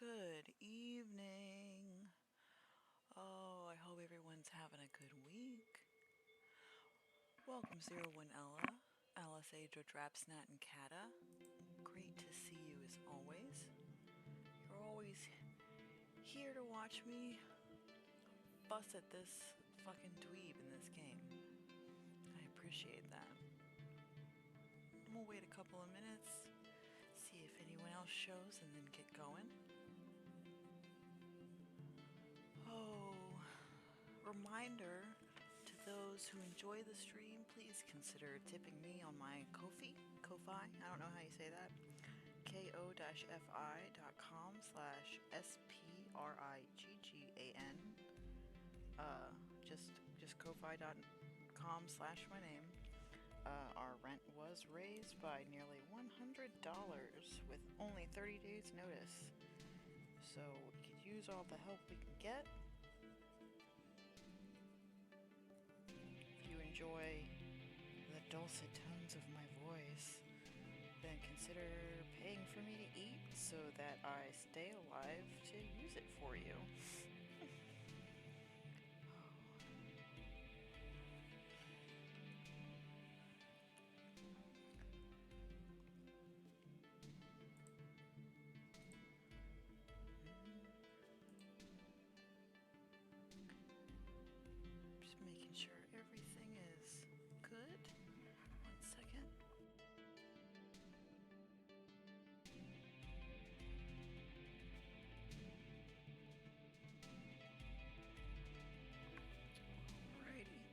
Good evening. Oh, I hope everyone's having a good week. Welcome, Zero One Ella, Alice Adra Drapsnat and Kata. Great to see you as always. You're always here to watch me fuss at this fucking dweeb in this game. I appreciate that. We'll wait a couple of minutes, see if anyone else shows, and then get going. Oh, reminder to those who enjoy the stream, please consider tipping me on my Ko-fi. I don't know how you say that. ko-fi.com/SPRIGGAN. Just ko-fi.com/my name. Our rent was raised by nearly $100 with only 30 days notice. So we could use all the help we can get. If you enjoy the dulcet tones of my voice, then consider paying for me to eat so that I stay alive to use it for you. Just making sure everything is good. 1 second. Alrighty.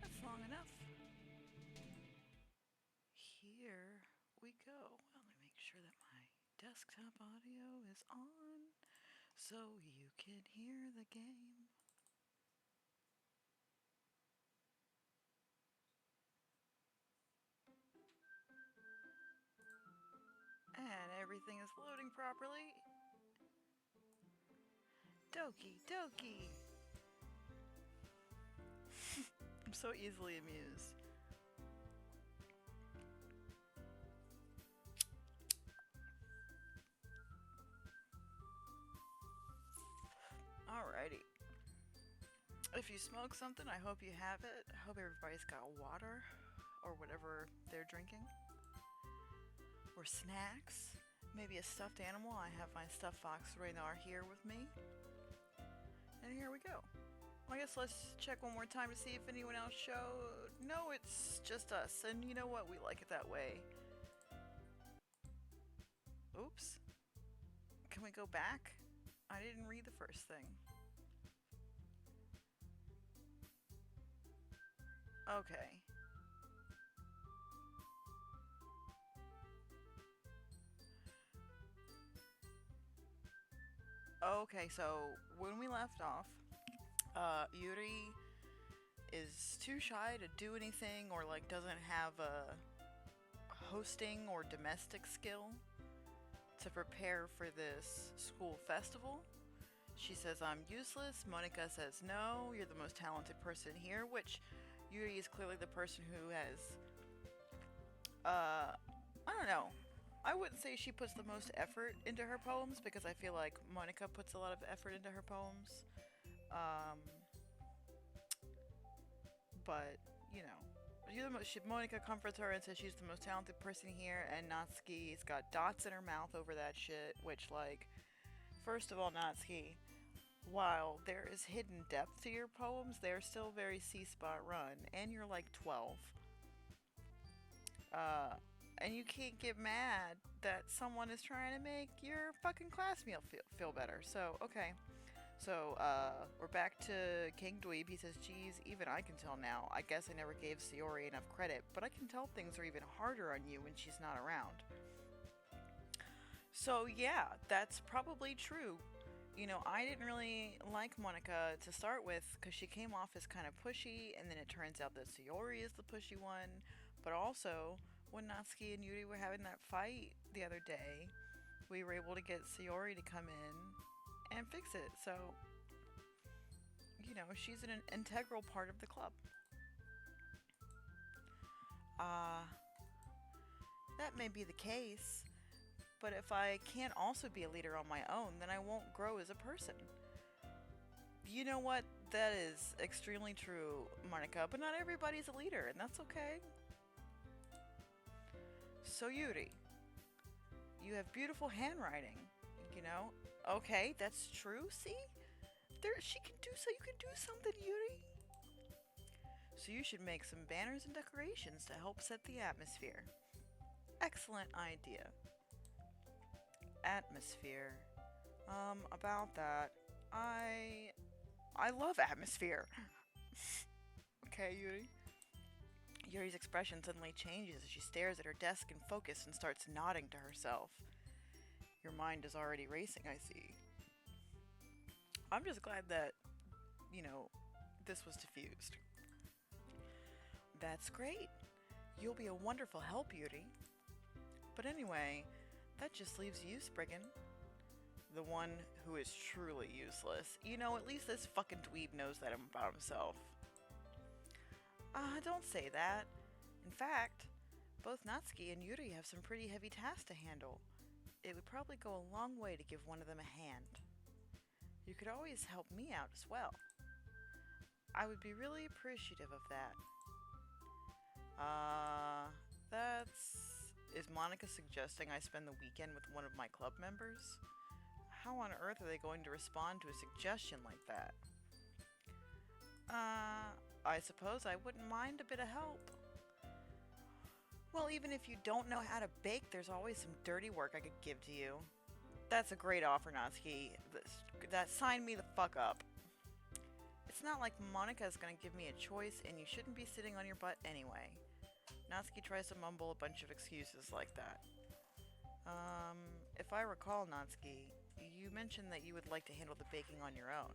That's long enough. Here we go. Well, let me make sure that my desktop audio is on so you can hear the game. And everything is loading properly. Doki. I'm so easily amused. Alrighty. If you smoke something, I hope you have it. I hope everybody's got water or whatever they're drinking. Or snacks. Maybe a stuffed animal. I have my stuffed fox Raynar here with me. And here we go. I guess let's check one more time to see if anyone else showed. No, it's just us. And you know what? We like it that way. Oops. Can we go back? I didn't read the first thing. Okay. Okay, so when we left off, Yuri is too shy to do anything or like doesn't have a hosting or domestic skill to prepare for this school festival. She says, I'm useless. Monica says, no, you're the most talented person here, which Yuri is clearly the person who has, I don't know. I wouldn't say she puts the most effort into her poems because I feel like Monica puts a lot of effort into her poems. But, you know, Monica comforts her and says she's the most talented person here, and Natsuki's got dots in her mouth over that shit, which, like, first of all, Natsuki, while there is hidden depth to your poems, they're still very C-spot run, and you're like 12. And you can't get mad that someone is trying to make your fucking classmate feel better. So, okay. So, we're back to King Dweeb. He says, geez, even I can tell now. I guess I never gave Sayori enough credit, but I can tell things are even harder on you when she's not around. So, yeah, that's probably true. You know, I didn't really like Monica to start with because she came off as kind of pushy, and then it turns out that Sayori is the pushy one. But also, when Natsuki and Yuri were having that fight the other day, we were able to get Sayori to come in and fix it. So, you know, she's an integral part of the club. That may be the case, but if I can't also be a leader on my own, then I won't grow as a person. You know what? That is extremely true, Monica, but not everybody's a leader, and that's okay. So, Yuri, you have beautiful handwriting, you know? Okay, that's true, see? She can do so, you can do something, Yuri. So you should make some banners and decorations to help set the atmosphere. Excellent idea. Atmosphere. About that, I love atmosphere. Okay, Yuri. Yuri's expression suddenly changes as she stares at her desk in focus and starts nodding to herself. Your mind is already racing, I see. I'm just glad that, this was diffused. That's great. You'll be a wonderful help, Yuri. But anyway, that just leaves you, Spriggan. The one who is truly useless. At least this fucking dweeb knows that about himself. Don't say that. In fact, both Natsuki and Yuri have some pretty heavy tasks to handle. It would probably go a long way to give one of them a hand. You could always help me out as well. I would be really appreciative of that. Is Monica suggesting I spend the weekend with one of my club members? How on earth are they going to respond to a suggestion like that? I suppose I wouldn't mind a bit of help. Well, even if you don't know how to bake, there's always some dirty work I could give to you. That's a great offer, Natsuki. That signed me the fuck up. It's not like Monica is going to give me a choice, and you shouldn't be sitting on your butt anyway. Natsuki tries to mumble a bunch of excuses like that. If I recall, Natsuki, you mentioned that you would like to handle the baking on your own.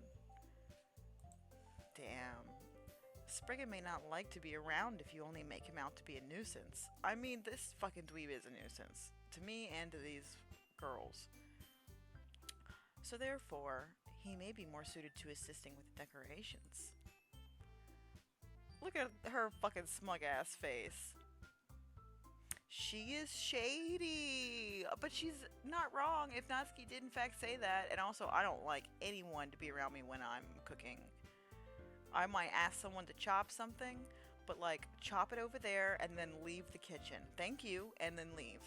Damn. Spriggan may not like to be around if you only make him out to be a nuisance. I mean, this fucking dweeb is a nuisance. To me and to these girls. So therefore, he may be more suited to assisting with the decorations. Look at her fucking smug ass face. She is shady, but she's not wrong if Natsuki did in fact say that. And also, I don't like anyone to be around me when I'm cooking. I might ask someone to chop something, but chop it over there and then leave the kitchen. Thank you, and then leave.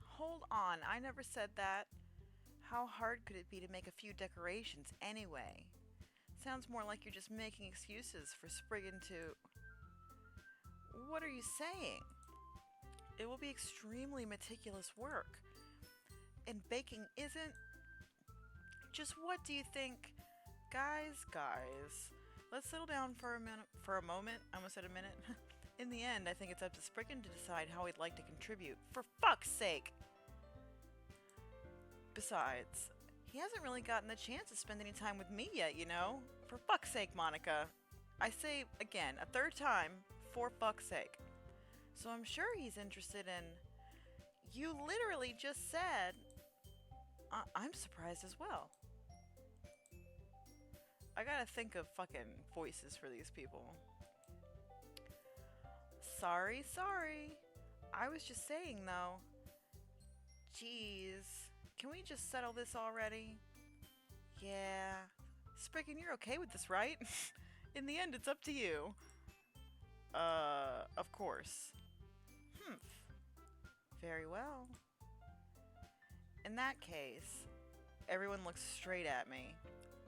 Hold on, I never said that. How hard could it be to make a few decorations anyway? Sounds more like you're just making excuses for Spriggan to... What are you saying? It will be extremely meticulous work. And baking isn't... Just what do you think? Guys, let's settle down for a moment. I almost said a minute. In the end, I think it's up to Spriggan to decide how he'd like to contribute. For fuck's sake! Besides, he hasn't really gotten the chance to spend any time with me yet, For fuck's sake, Monica. I say, again, a third time, for fuck's sake. So I'm sure he's interested in... You literally just said... I'm surprised as well. I gotta think of fucking voices for these people. Sorry. I was just saying, though. Jeez. Can we just settle this already? Yeah. Spriggan, you're okay with this, right? In the end, it's up to you. Of course. Very well. In that case, everyone looks straight at me.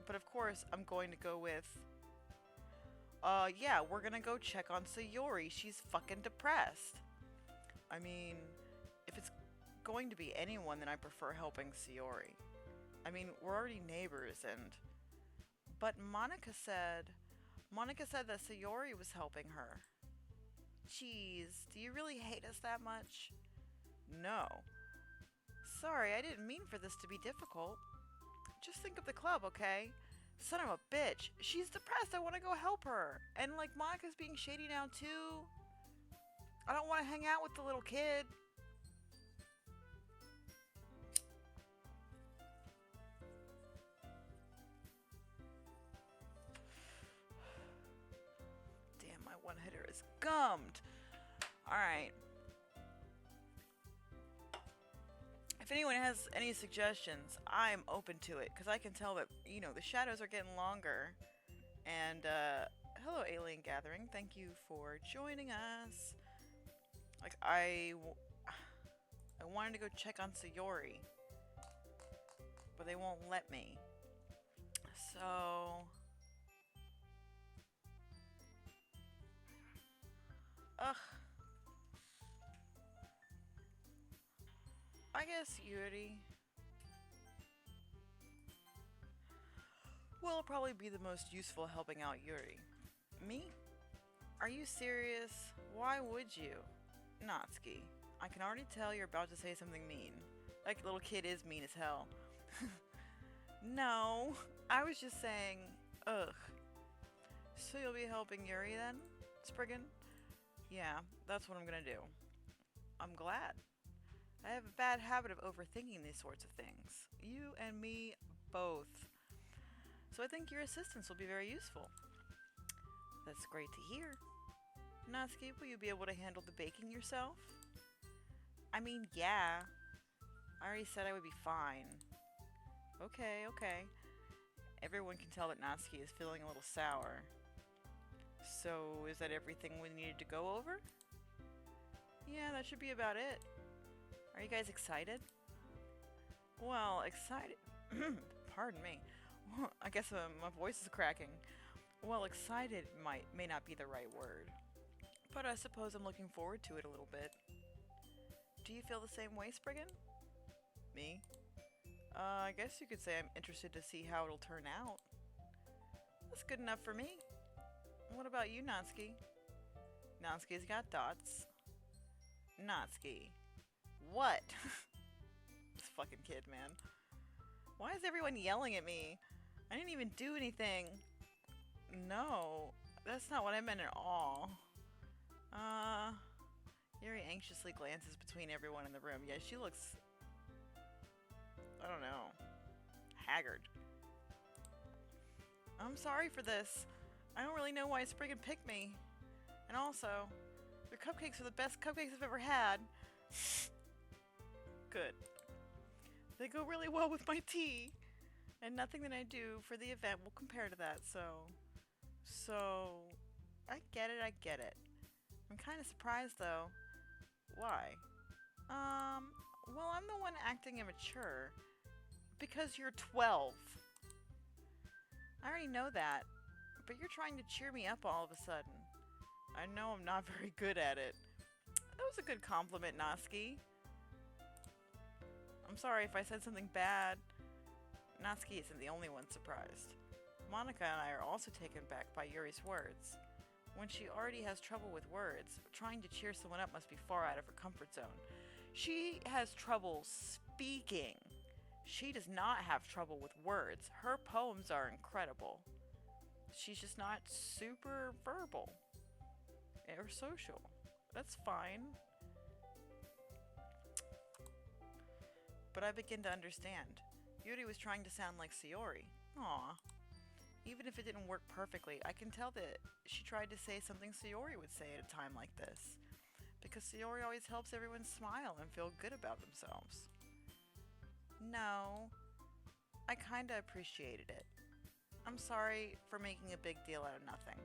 But of course, I'm going to go with... yeah, we're gonna go check on Sayori. She's fucking depressed. I mean, if it's going to be anyone, then I prefer helping Sayori. I mean, we're already neighbors and... But Monica said that Sayori was helping her. Jeez, do you really hate us that much? No. Sorry, I didn't mean for this to be difficult. Just think of the club, okay? Son of a bitch. She's depressed. I want to go help her. And Monica's being shady now too. I don't want to hang out with the little kid. Damn, my one hitter is gummed. Alright. If anyone has any suggestions, I'm open to it, because I can tell that, you know, the shadows are getting longer. And, hello, Alien Gathering. Thank you for joining us. Like, I wanted to go check on Sayori, but they won't let me. So... Ugh. I guess Yuri will probably be the most useful helping out Yuri. Me? Are you serious? Why would you? Natsuki, I can already tell you're about to say something mean. That little kid is mean as hell. No, I was just saying, ugh. So you'll be helping Yuri then, Spriggan? Yeah, that's what I'm gonna do. I'm glad. I have a bad habit of overthinking these sorts of things. You and me both. So I think your assistance will be very useful. That's great to hear. Natsuki, will you be able to handle the baking yourself? I mean, yeah. I already said I would be fine. Okay, okay. Everyone can tell that Natsuki is feeling a little sour. So, is that everything we needed to go over? Yeah, that should be about it. Are you guys excited? Well, excited... Pardon me. I guess my voice is cracking. Well, excited may not be the right word. But I suppose I'm looking forward to it a little bit. Do you feel the same way, Spriggan? Me? I guess you could say I'm interested to see how it'll turn out. That's good enough for me. What about you, Natsuki? Natsuki's got dots. Natsuki. What? This fucking kid, man. Why is everyone yelling at me? I didn't even do anything. No, that's not what I meant at all. Yuri anxiously glances between everyone in the room. Yeah, she looks... I don't know. Haggard. I'm sorry for this. I don't really know why Spriggan picked me. And also, their cupcakes are the best cupcakes I've ever had. Good. They go really well with my tea. And nothing that I do for the event will compare to that, So, I get it, I get it. I'm kind of surprised, though. Why? Well, I'm the one acting immature. Because you're 12. I already know that. But you're trying to cheer me up all of a sudden. I know I'm not very good at it. That was a good compliment, Natsuki. I'm sorry if I said something bad. Natsuki isn't the only one surprised. Monica and I are also taken back by Yuri's words. When she already has trouble with words, trying to cheer someone up must be far out of her comfort zone. She has trouble speaking. She does not have trouble with words. Her poems are incredible. She's just not super verbal or social. That's fine. But I begin to understand. Yuri was trying to sound like Sayori. Aww. Even if it didn't work perfectly, I can tell that she tried to say something Sayori would say at a time like this. Because Sayori always helps everyone smile and feel good about themselves. No, I kinda appreciated it. I'm sorry for making a big deal out of nothing.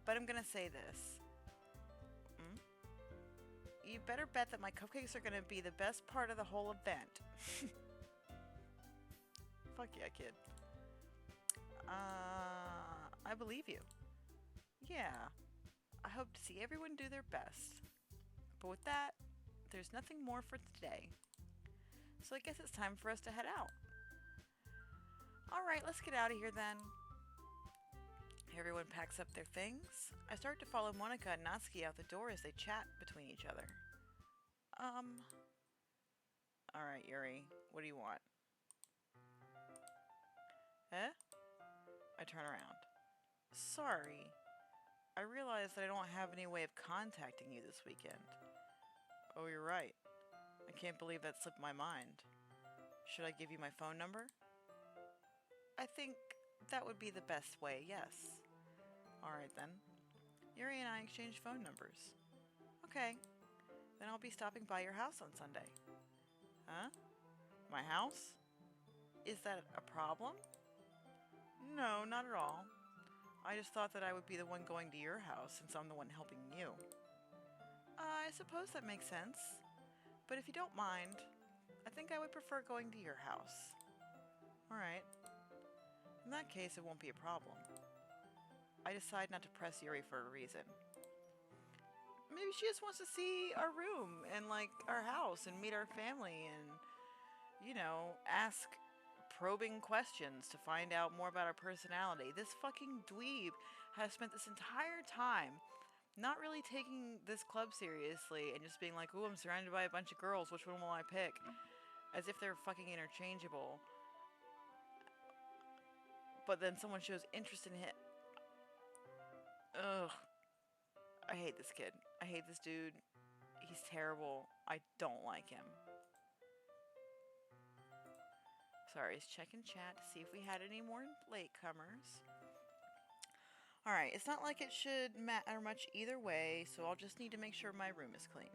But I'm gonna say this. You better bet that my cupcakes are gonna be the best part of the whole event. Fuck yeah, kid. I believe you. Yeah, I hope to see everyone do their best. But with that, there's nothing more for today. So I guess it's time for us to head out. Alright, let's get out of here then. Everyone packs up their things. I start to follow Monica and Natsuki out the door as they chat between each other. Alright, Yuri, what do you want? Eh? I turn around. Sorry. I realize that I don't have any way of contacting you this weekend. Oh, you're right. I can't believe that slipped my mind. Should I give you my phone number? I think that would be the best way, yes. Alright then. Yuri and I exchanged phone numbers. Okay, then I'll be stopping by your house on Sunday. Huh? My house? Is that a problem? No, not at all. I just thought that I would be the one going to your house since I'm the one helping you. I suppose that makes sense. But if you don't mind, I think I would prefer going to your house. Alright. In that case, it won't be a problem. I decide not to press Yuri for a reason. Maybe she just wants to see our room and, like, our house and meet our family and, you know, ask probing questions to find out more about our personality. This fucking dweeb has spent this entire time not really taking this club seriously and just being like, ooh, I'm surrounded by a bunch of girls, which one will I pick? As if they're fucking interchangeable. But then someone shows interest in him. Ugh. I hate this kid. I hate this dude. He's terrible. I don't like him. Sorry, he's checking chat to see if we had any more latecomers. Alright, it's not like it should matter much either way, so I'll just need to make sure my room is clean.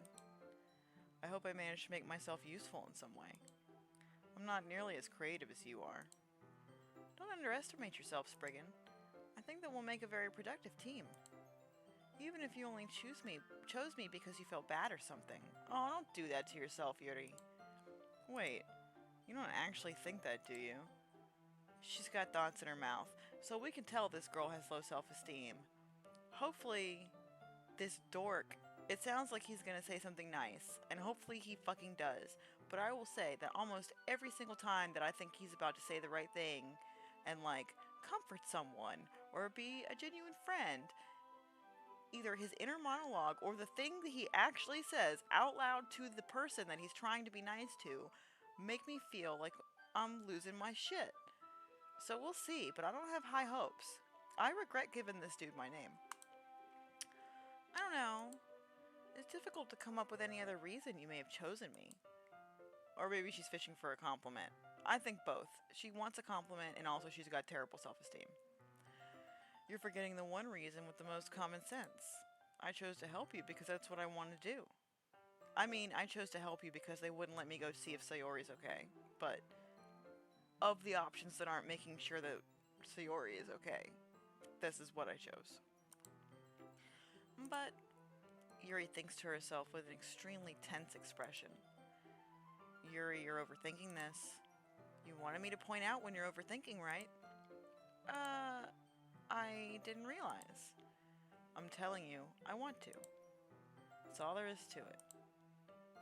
I hope I managed to make myself useful in some way. I'm not nearly as creative as you are. Don't underestimate yourself, Spriggan. I think that we'll make a very productive team. Even if you only chose me because you felt bad or something. Oh, don't do that to yourself, Yuri. Wait, you don't actually think that, do you? She's got thoughts in her mouth, so we can tell this girl has low self-esteem. Hopefully, this dork, it sounds like he's gonna say something nice, and hopefully he fucking does. But I will say that almost every single time that I think he's about to say the right thing and, like, comfort someone or be a genuine friend, either his inner monologue or the thing that he actually says out loud to the person that he's trying to be nice to make me feel like I'm losing my shit. So we'll see, but I don't have high hopes. I regret giving this dude my name. I don't know. It's difficult to come up with any other reason you may have chosen me. Or maybe she's fishing for a compliment. I think both. She wants a compliment and also she's got terrible self-esteem. You're forgetting the one reason with the most common sense. I chose to help you because that's what I want to do. I mean, I chose to help you because they wouldn't let me go see if Sayori's okay. But of the options that aren't making sure that Sayori is okay, this is what I chose. But Yuri thinks to herself with an extremely tense expression. Yuri, you're overthinking this. You wanted me to point out when you're overthinking, right? I didn't realize. I'm telling you, I want to. That's all there is to it.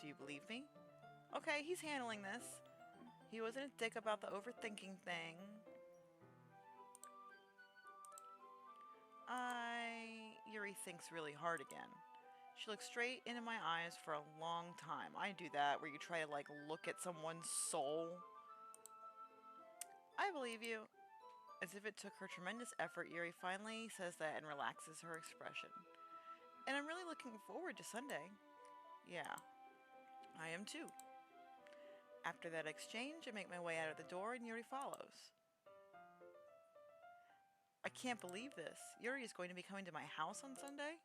Do you believe me? Okay, he's handling this. He wasn't a dick about the overthinking thing. Yuri thinks really hard again. She looks straight into my eyes for a long time. I do that where you try to, like, look at someone's soul. I believe you. As if it took her tremendous effort, Yuri finally says that and relaxes her expression. And I'm really looking forward to Sunday. Yeah, I am too. After that exchange, I make my way out of the door and Yuri follows. I can't believe this. Yuri is going to be coming to my house on Sunday?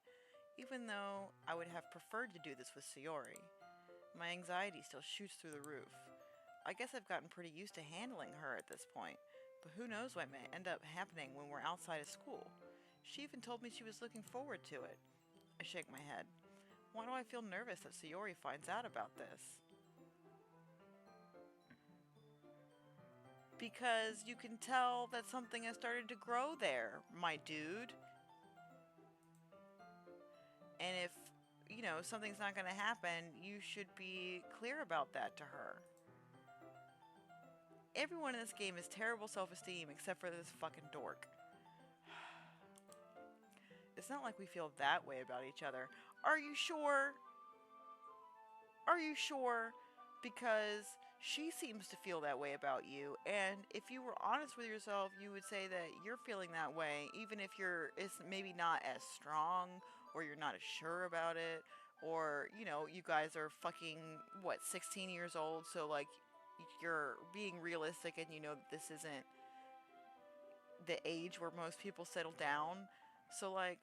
Even though I would have preferred to do this with Sayori. My anxiety still shoots through the roof. I guess I've gotten pretty used to handling her at this point, but who knows what may end up happening when we're outside of school. She even told me she was looking forward to it. I shake my head. Why do I feel nervous that Sayori finds out about this? Because you can tell that something has started to grow there, my dude. And if, you know, something's not going to happen, you should be clear about that to her. Everyone in this game has terrible self-esteem except for this fucking dork. It's not like we feel that way about each other. Are you sure? Are you sure? Because she seems to feel that way about you, and if you were honest with yourself, you would say that you're feeling that way, even if it's maybe not as strong, or you're not as sure about it, or, you know, you guys are fucking, 16 years old, so, like, you're being realistic and you know that this isn't the age where most people settle down. So, like,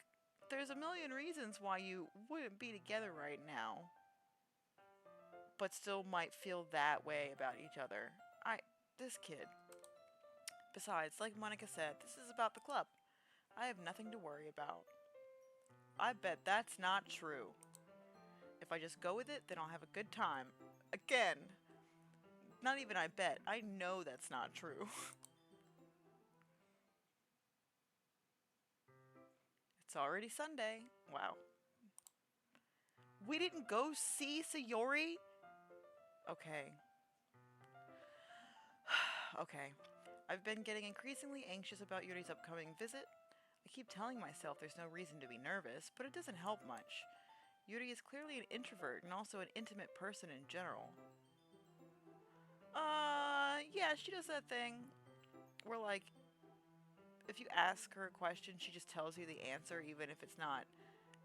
there's a million reasons why you wouldn't be together right now, but still might feel that way about each other. This kid. Besides, like Monica said, this is about the club. I have nothing to worry about. I bet that's not true. If I just go with it, then I'll have a good time. Again, not even I bet. I know that's not true. It's already Sunday. Wow. We didn't go see Sayori? Okay. Okay. I've been getting increasingly anxious about Yuri's upcoming visit. I keep telling myself there's no reason to be nervous, but it doesn't help much. Yuri is clearly an introvert and also an intimate person in general. Yeah, she does that thing where, like, if you ask her a question, she just tells you the answer, even if it's not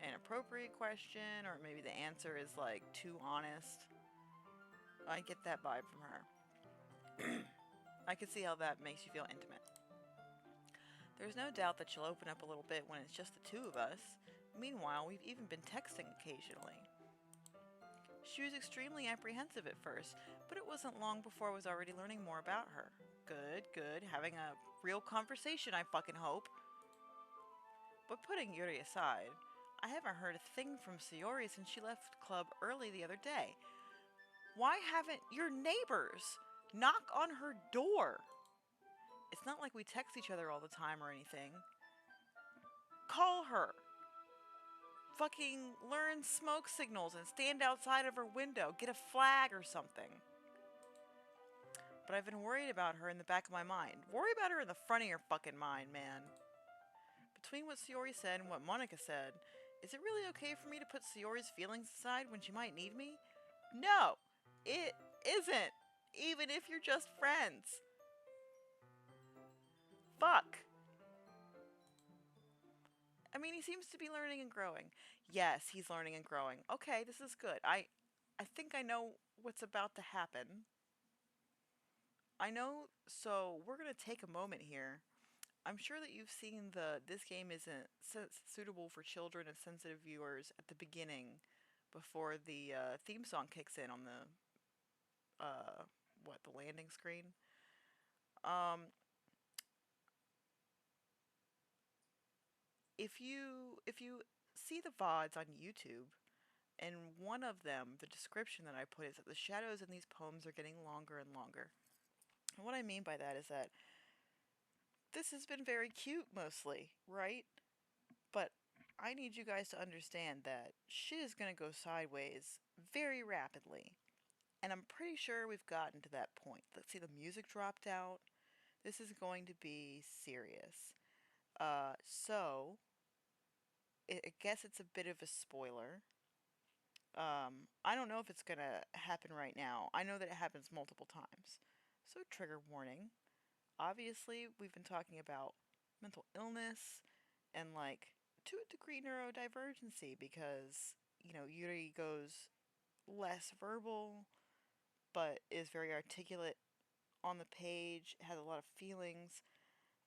an appropriate question, or maybe the answer is, like, too honest. I get that vibe from her. I can see how that makes you feel intimate. There's no doubt that she'll open up a little bit when it's just the two of us. Meanwhile, we've even been texting occasionally. She was extremely apprehensive at first, but it wasn't long before I was already learning more about her. Good, good, having a real conversation, I fucking hope. But putting Yuri aside, I haven't heard a thing from Sayori since she left club early the other day. Why haven't your neighbors knock on her door? It's not like we text each other all the time or anything. Call her. Fucking learn smoke signals and stand outside of her window. Get a flag or something. But I've been worried about her in the back of my mind. Worry about her in the front of your fucking mind, man. Between what Sayori said and what Monica said, is it really okay for me to put Sayori's feelings aside when she might need me? No, it isn't. Even if you're just friends. Fuck. I mean, he seems to be learning and growing. Yes, he's learning and growing. Okay, this is good. I think I know what's about to happen. I know, so we're going to take a moment here. I'm sure that you've seen this game isn't suitable for children and sensitive viewers at the beginning before the theme song kicks in on the landing screen. Um, if you see the VODs on YouTube, and one of them, the description that I put is that the shadows in these poems are getting longer and longer. And what I mean by that is that this has been very cute mostly, right? But I need you guys to understand that shit is gonna go sideways very rapidly. And I'm pretty sure we've gotten to that point. Let's see, the music dropped out. This is going to be serious. I guess it's a bit of a spoiler. I don't know if it's gonna happen right now. I know that it happens multiple times. So, trigger warning. Obviously, we've been talking about mental illness and, like, to a degree, neurodivergency because, Yuri goes less verbal but is very articulate on the page, has a lot of feelings.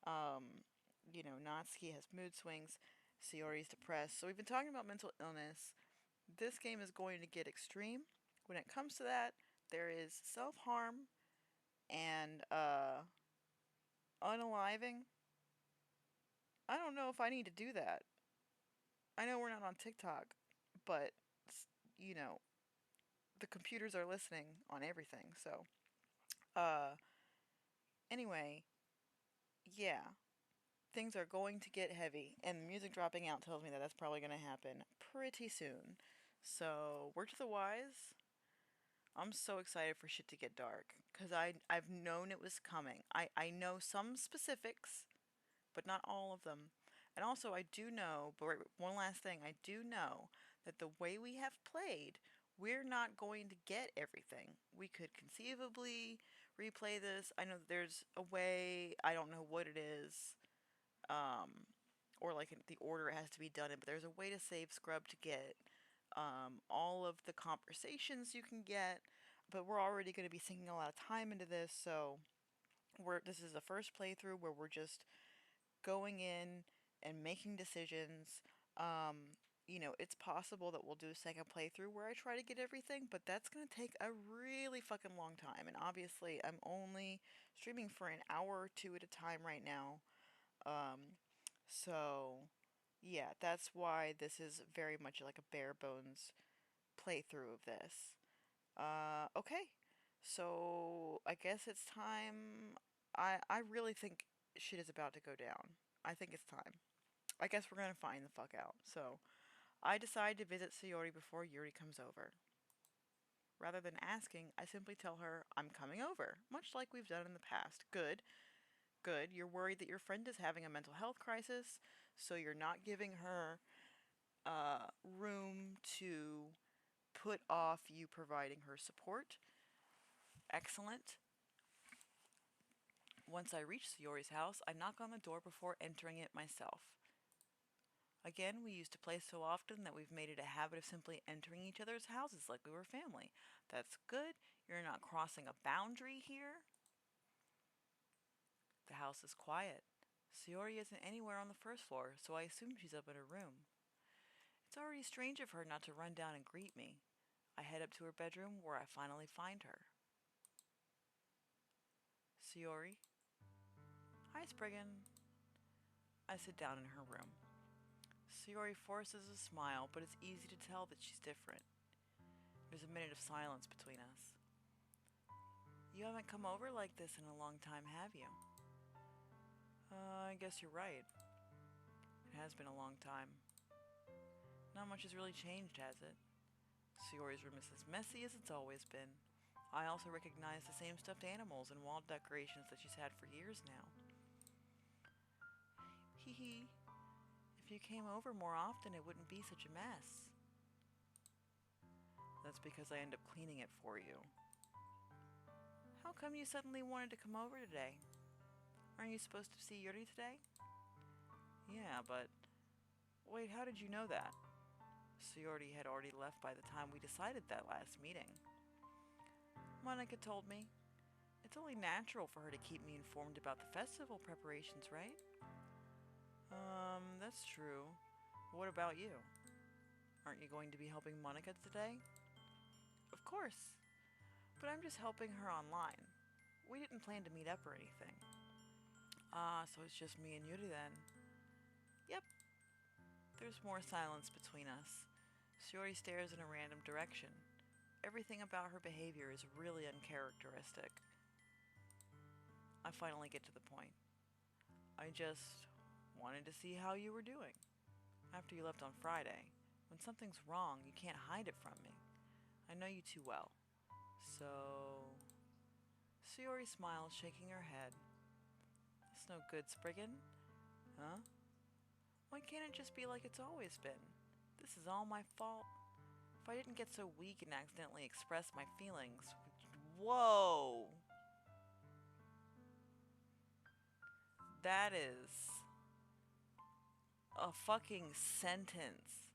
Natsuki has mood swings. Sayori's depressed. So we've been talking about mental illness. This game is going to get extreme. When it comes to that, there is self-harm and unaliving. I don't know if I need to do that. I know we're not on TikTok, but you know, the computers are listening on everything. So, uh anyway, yeah. Things are going to get heavy, and the music dropping out tells me that that's probably going to happen pretty soon. So, word to the wise, I'm so excited for shit to get dark because I've known it was coming. I know some specifics, but not all of them. And also, I do know, but one last thing, I do know that the way we have played, we're not going to get everything. We could conceivably replay this. I know that there's a way, I don't know what it is, um, or like in the order it has to be done in, but there's a way to save Scrub to get all of the conversations you can get. But we're already going to be sinking a lot of time into this, so this is the first playthrough where we're just going in and making decisions, You know, it's possible that we'll do a second playthrough where I try to get everything, but that's going to take a really fucking long time. And obviously, I'm only streaming for an hour or two at a time right now. Um, so, yeah, that's why this is very much like a bare bones playthrough of this. Okay. So, I guess it's time. I really think shit is about to go down. I think it's time. I guess we're gonna find the fuck out. So, I decide to visit Sayori before Yuri comes over. Rather than asking, I simply tell her I'm coming over, much like we've done in the past. Good, good. You're worried that your friend is having a mental health crisis, so you're not giving her room to put off you providing her support. Excellent. Once I reach Sayori's house, I knock on the door before entering it myself. Again, we used to play so often that we've made it a habit of simply entering each other's houses like we were family. That's good. You're not crossing a boundary here. The house is quiet. Sayori isn't anywhere on the first floor, so I assume she's up in her room. It's already strange of her not to run down and greet me. I head up to her bedroom where I finally find her. Sayori? Hi, Spriggan. I sit down in her room. Sayori forces a smile, but it's easy to tell that she's different. There's a minute of silence between us. You haven't come over like this in a long time, have you? I guess you're right. It has been a long time. Not much has really changed, has it? Sayori's room is as messy as it's always been. I also recognize the same stuffed animals and wall decorations that she's had for years now. Hee hee. If you came over more often, it wouldn't be such a mess. That's because I end up cleaning it for you. How come you suddenly wanted to come over today? Aren't you supposed to see Yuri today? Yeah, but... Wait, how did you know that? Sayori had already left by the time we decided that last meeting. Monica told me. It's only natural for her to keep me informed about the festival preparations, right? That's true. What about you? Aren't you going to be helping Monica today? Of course. But I'm just helping her online. We didn't plan to meet up or anything. Ah, so it's just me and Yuri then. Yep. There's more silence between us. Sayori stares in a random direction. Everything about her behavior is really uncharacteristic. I finally get to the point. I just wanted to see how you were doing. After you left on Friday, when something's wrong, you can't hide it from me. I know you too well. So... Sayori smiles, shaking her head. That's no good, Spriggan. Huh? Why can't it just be like it's always been? This is all my fault. If I didn't get so weak and accidentally express my feelings... Whoa! That is... a fucking sentence,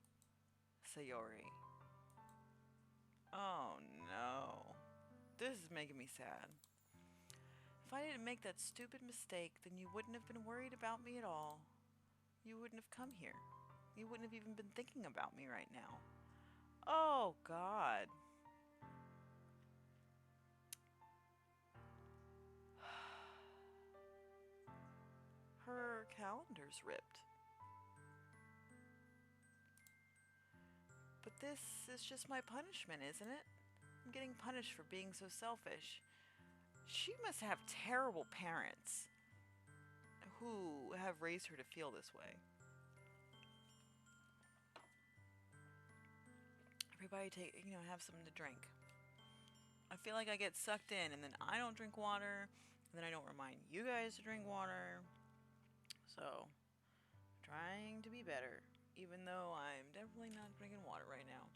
Sayori. Oh no. This is making me sad. If I didn't make that stupid mistake, then you wouldn't have been worried about me at all. You wouldn't have come here. You wouldn't have even been thinking about me right now. Oh, God. Her calendar's ripped. But this is just my punishment, isn't it? I'm getting punished for being so selfish. She must have terrible parents who have raised her to feel this way. Everybody have something to drink. I feel like I get sucked in and then I don't drink water, and then I don't remind you guys to drink water. So, trying to be better, even though I'm definitely not drinking water right now.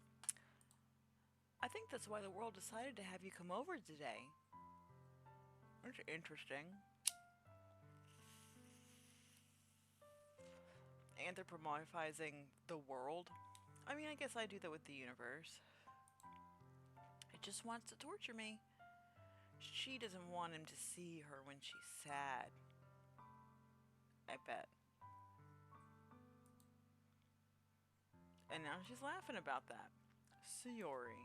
I think that's why the world decided to have you come over today. That's interesting. Anthropomorphizing the world. I mean, I guess I do that with the universe. It just wants to torture me. She doesn't want him to see her when she's sad. I bet. And now she's laughing about that. Sayori.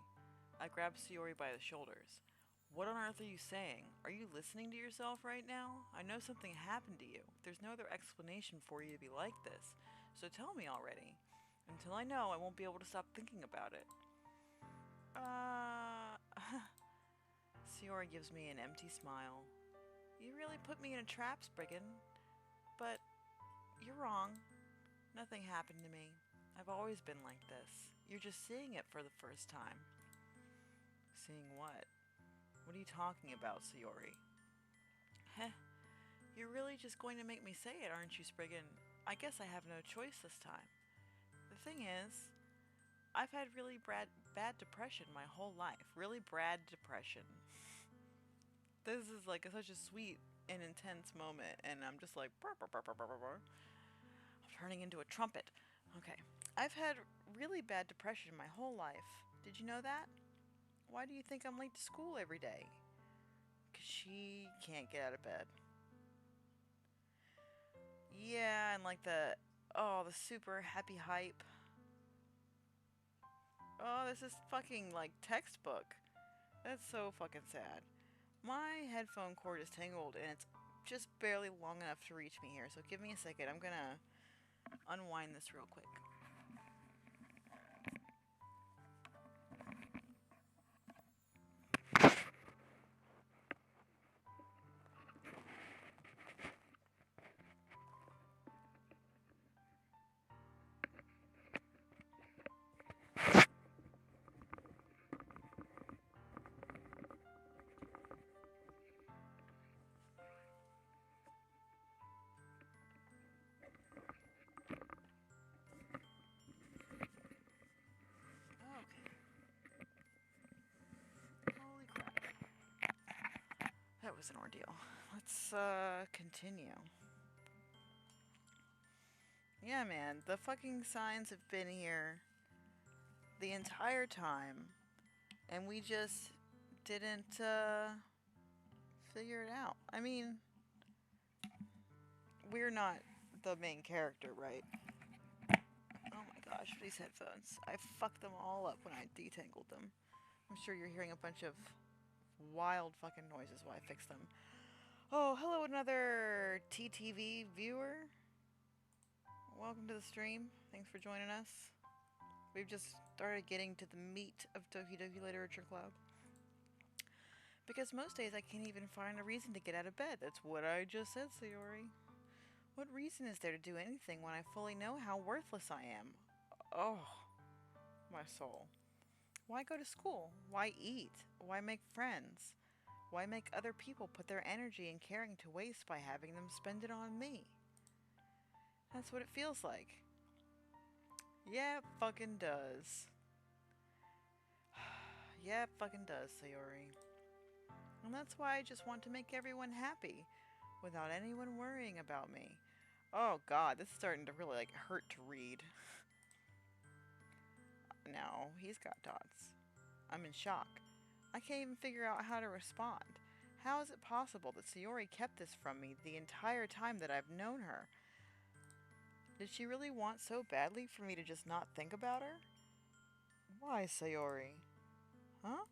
I grabbed Sayori by the shoulders. What on earth are you saying? Are you listening to yourself right now? I know something happened to you. There's no other explanation for you to be like this. So tell me already. Until I know, I won't be able to stop thinking about it. Sayori gives me an empty smile. You really put me in a trap, Spriggan. But you're wrong. Nothing happened to me. I've always been like this. You're just seeing it for the first time. Seeing what? What are you talking about, Sayori? Heh. You're really just going to make me say it, aren't you, Spriggan? I guess I have no choice this time. The thing is, I've had really bad depression my whole life. Really bad depression. This is like such a sweet and intense moment, and I'm just like, burr, burr, burr, burr, burr, burr. I'm turning into a trumpet. Okay. I've had really bad depression my whole life. Did you know that? Why do you think I'm late to school every day? 'Cause she can't get out of bed. Yeah, and like the super happy hype. Oh, this is fucking like textbook. That's so fucking sad. My headphone cord is tangled and it's just barely long enough to reach me here. So give me a second. I'm gonna unwind this real quick. Okay. Holy crap. That was an ordeal. Let's continue. Yeah, man, the fucking signs have been here the entire time, and we just didn't figure it out. I mean, we're not the main character, right? Oh my gosh, these headphones. I fucked them all up when I detangled them. I'm sure you're hearing a bunch of wild fucking noises while I fix them. Oh, hello, another TTV viewer. Welcome to the stream. Thanks for joining us. We've just started getting to the meat of Doki Doki Literature Club. Because most days I can't even find a reason to get out of bed. That's what I just said, Sayori. What reason is there to do anything when I fully know how worthless I am? Oh, my soul. Why go to school? Why eat? Why make friends? Why make other people put their energy and caring to waste by having them spend it on me? That's what it feels like. Yeah, it fucking does. Yeah, it fucking does, Sayori. And that's why I just want to make everyone happy, without anyone worrying about me. Oh god, this is starting to really like hurt to read. Now, he's got dots. I'm in shock. I can't even figure out how to respond. How is it possible that Sayori kept this from me the entire time that I've known her? Did she really want so badly for me to just not think about her? Why, Sayori? Huh?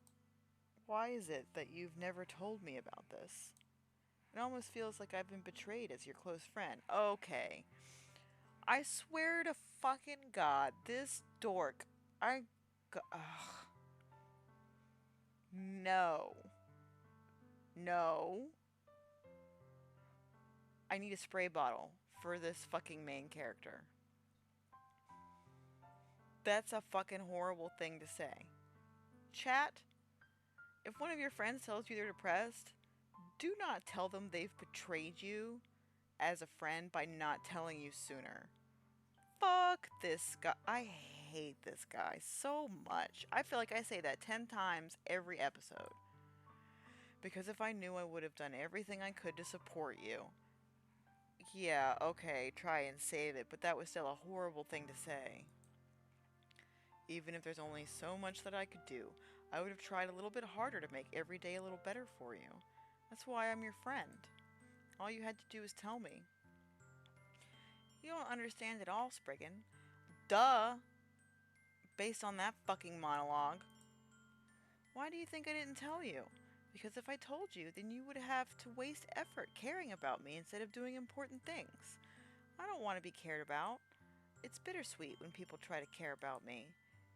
Why is it that you've never told me about this? It almost feels like I've been betrayed as your close friend. Okay. I swear to fucking God, this dork. Ugh. No. No. I need a spray bottle for this fucking main character. That's a fucking horrible thing to say. Chat, if one of your friends tells you they're depressed, do not tell them they've betrayed you as a friend by not telling you sooner. Fuck this guy. I hate this guy so much. I feel like I say that 10 times every episode. Because if I knew, I would have done everything I could to support you. Yeah, okay, try and save it, but that was still a horrible thing to say. Even if there's only so much that I could do, I would have tried a little bit harder to make every day a little better for you. That's why I'm your friend. All you had to do was tell me. You don't understand at all, Spriggan. Duh! based on that fucking monologue. Why do you think I didn't tell you? Because if I told you, then you would have to waste effort caring about me instead of doing important things. I don't want to be cared about. It's bittersweet when people try to care about me.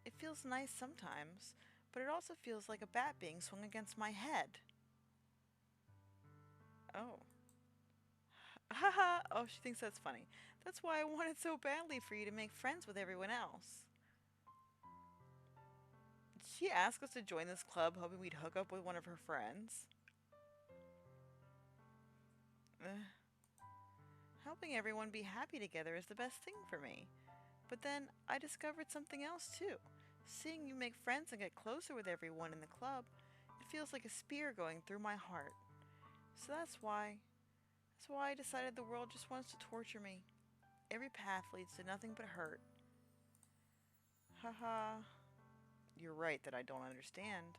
It feels nice sometimes, but it also feels like a bat being swung against my head. Oh. Haha! Oh, she thinks that's funny. That's why I wanted so badly for you to make friends with everyone else. Did she ask us to join this club hoping we'd hook up with one of her friends? Helping everyone be happy together is the best thing for me. But then I discovered something else too. Seeing you make friends and get closer with everyone in the club, it feels like a spear going through my heart. So that's why I decided the world just wants to torture me. Every path leads to nothing but hurt. Haha. You're right that I don't understand.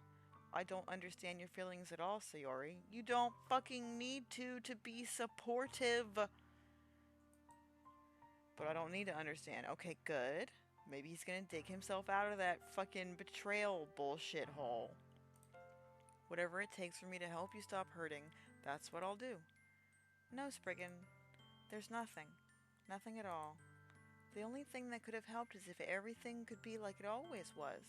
I don't understand your feelings at all, Sayori. You don't fucking need to be supportive. But I don't need to understand. Okay, good. Maybe he's gonna dig himself out of that fucking betrayal bullshit hole. Whatever it takes for me to help you stop hurting, that's what I'll do. No, Spriggan, there's nothing. Nothing at all. The only thing that could have helped is if everything could be like it always was.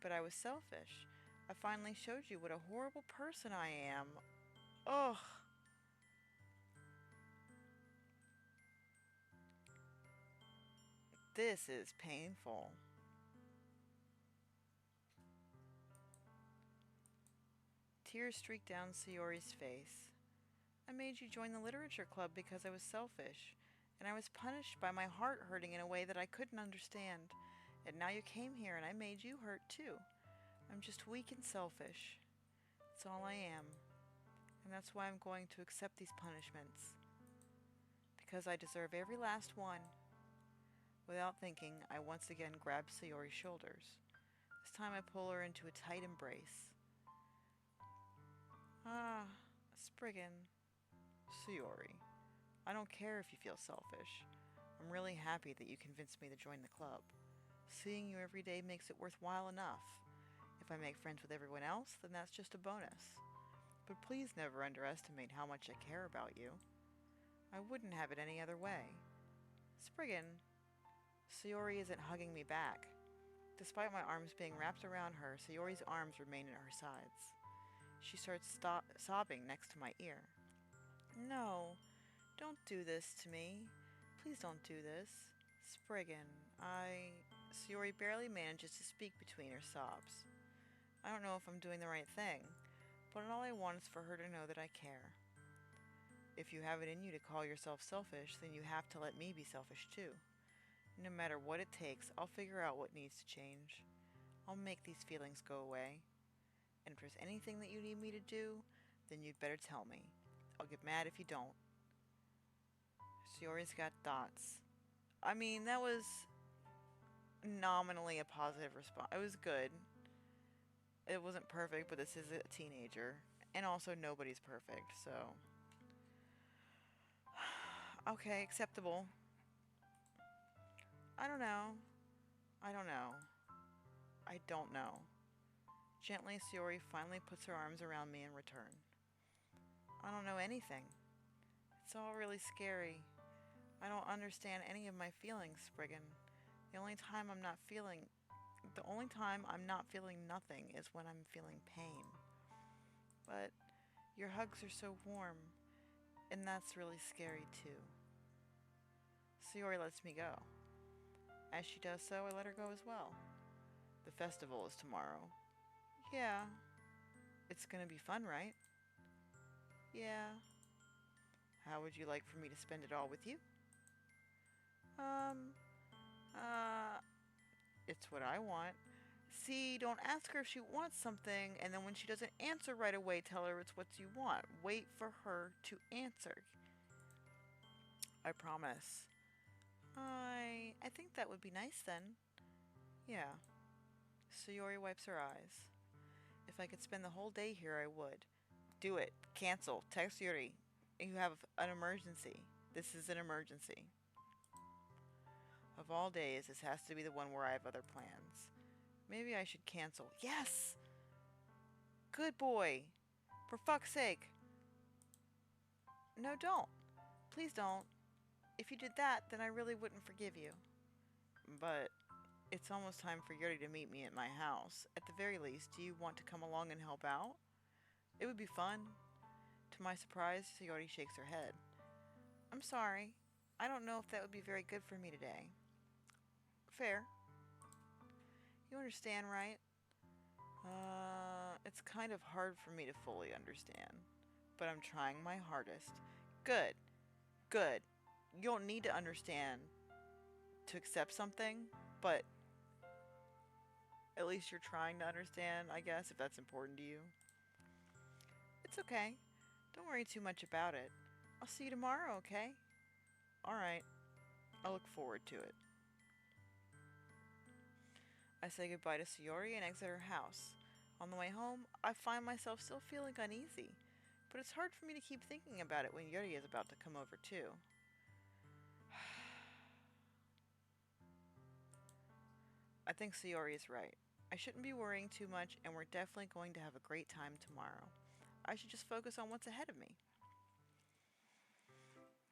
But I was selfish. I finally showed you what a horrible person I am. Ugh. This is painful. Tears streaked down Sayori's face. I made you join the literature club because I was selfish, and I was punished by my heart hurting in a way that I couldn't understand. And now you came here and I made you hurt too. I'm just weak and selfish. That's all I am. And that's why I'm going to accept these punishments. Because I deserve every last one. Without thinking, I once again grab Sayori's shoulders. This time I pull her into a tight embrace. Ah, Spriggan. Sayori, I don't care if you feel selfish. I'm really happy that you convinced me to join the club. Seeing you every day makes it worthwhile enough. If I make friends with everyone else, then that's just a bonus. But please never underestimate how much I care about you. I wouldn't have it any other way. Spriggan. Sayori isn't hugging me back. Despite my arms being wrapped around her, Sayori's arms remain at her sides. She starts sobbing next to my ear. No, don't do this to me. Please don't do this. Spriggan, Sayori barely manages to speak between her sobs. I don't know if I'm doing the right thing, but all I want is for her to know that I care. If you have it in you to call yourself selfish, then you have to let me be selfish too. No matter what it takes, I'll figure out what needs to change. I'll make these feelings go away. And if there's anything that you need me to do, then you'd better tell me. I'll get mad if you don't. Sayori's got dots. I mean, that was nominally a positive response. It was good. It wasn't perfect, but this is a teenager. And also, nobody's perfect, so. Okay, acceptable. I don't know. I don't know. I don't know. Gently, Sayori finally puts her arms around me in return. I don't know anything. It's all really scary. I don't understand any of my feelings, Spriggan. The only time I'm not feeling nothing is when I'm feeling pain. But your hugs are so warm, and that's really scary too. Sayori lets me go. As she does so, I let her go as well. The festival is tomorrow. Yeah. It's gonna be fun, right? Yeah. How would you like for me to spend it all with you? Um, it's what I want. See, don't ask her if she wants something, and then when she doesn't answer right away, tell her it's what you want. Wait for her to answer. I promise. I think that would be nice then. Yeah. Sayori wipes her eyes. If I could spend the whole day here, I would. Do it. Cancel. Text Yuri. You have an emergency. This is an emergency. A Of all days, this has to be the one where I have other plans. Maybe I should cancel. Yes! Good boy! For fuck's sake! No, don't. Please don't. If you did that, then I really wouldn't forgive you. But it's almost time for Yuri to meet me at my house. At the very least, do you want to come along and help out? It would be fun. To my surprise, Yuri shakes her head. I'm sorry. I don't know if that would be very good for me today. Fair. You understand, right? It's kind of hard for me to fully understand. But I'm trying my hardest. Good. Good. You don't need to understand to accept something, but at least you're trying to understand, I guess, if that's important to you. It's okay. Don't worry too much about it. I'll see you tomorrow, okay? Alright. I look forward to it. I say goodbye to Sayori and exit her house. On the way home, I find myself still feeling uneasy, but it's hard for me to keep thinking about it when Yuri is about to come over too. I think Sayori is right. I shouldn't be worrying too much, and we're definitely going to have a great time tomorrow. I should just focus on what's ahead of me.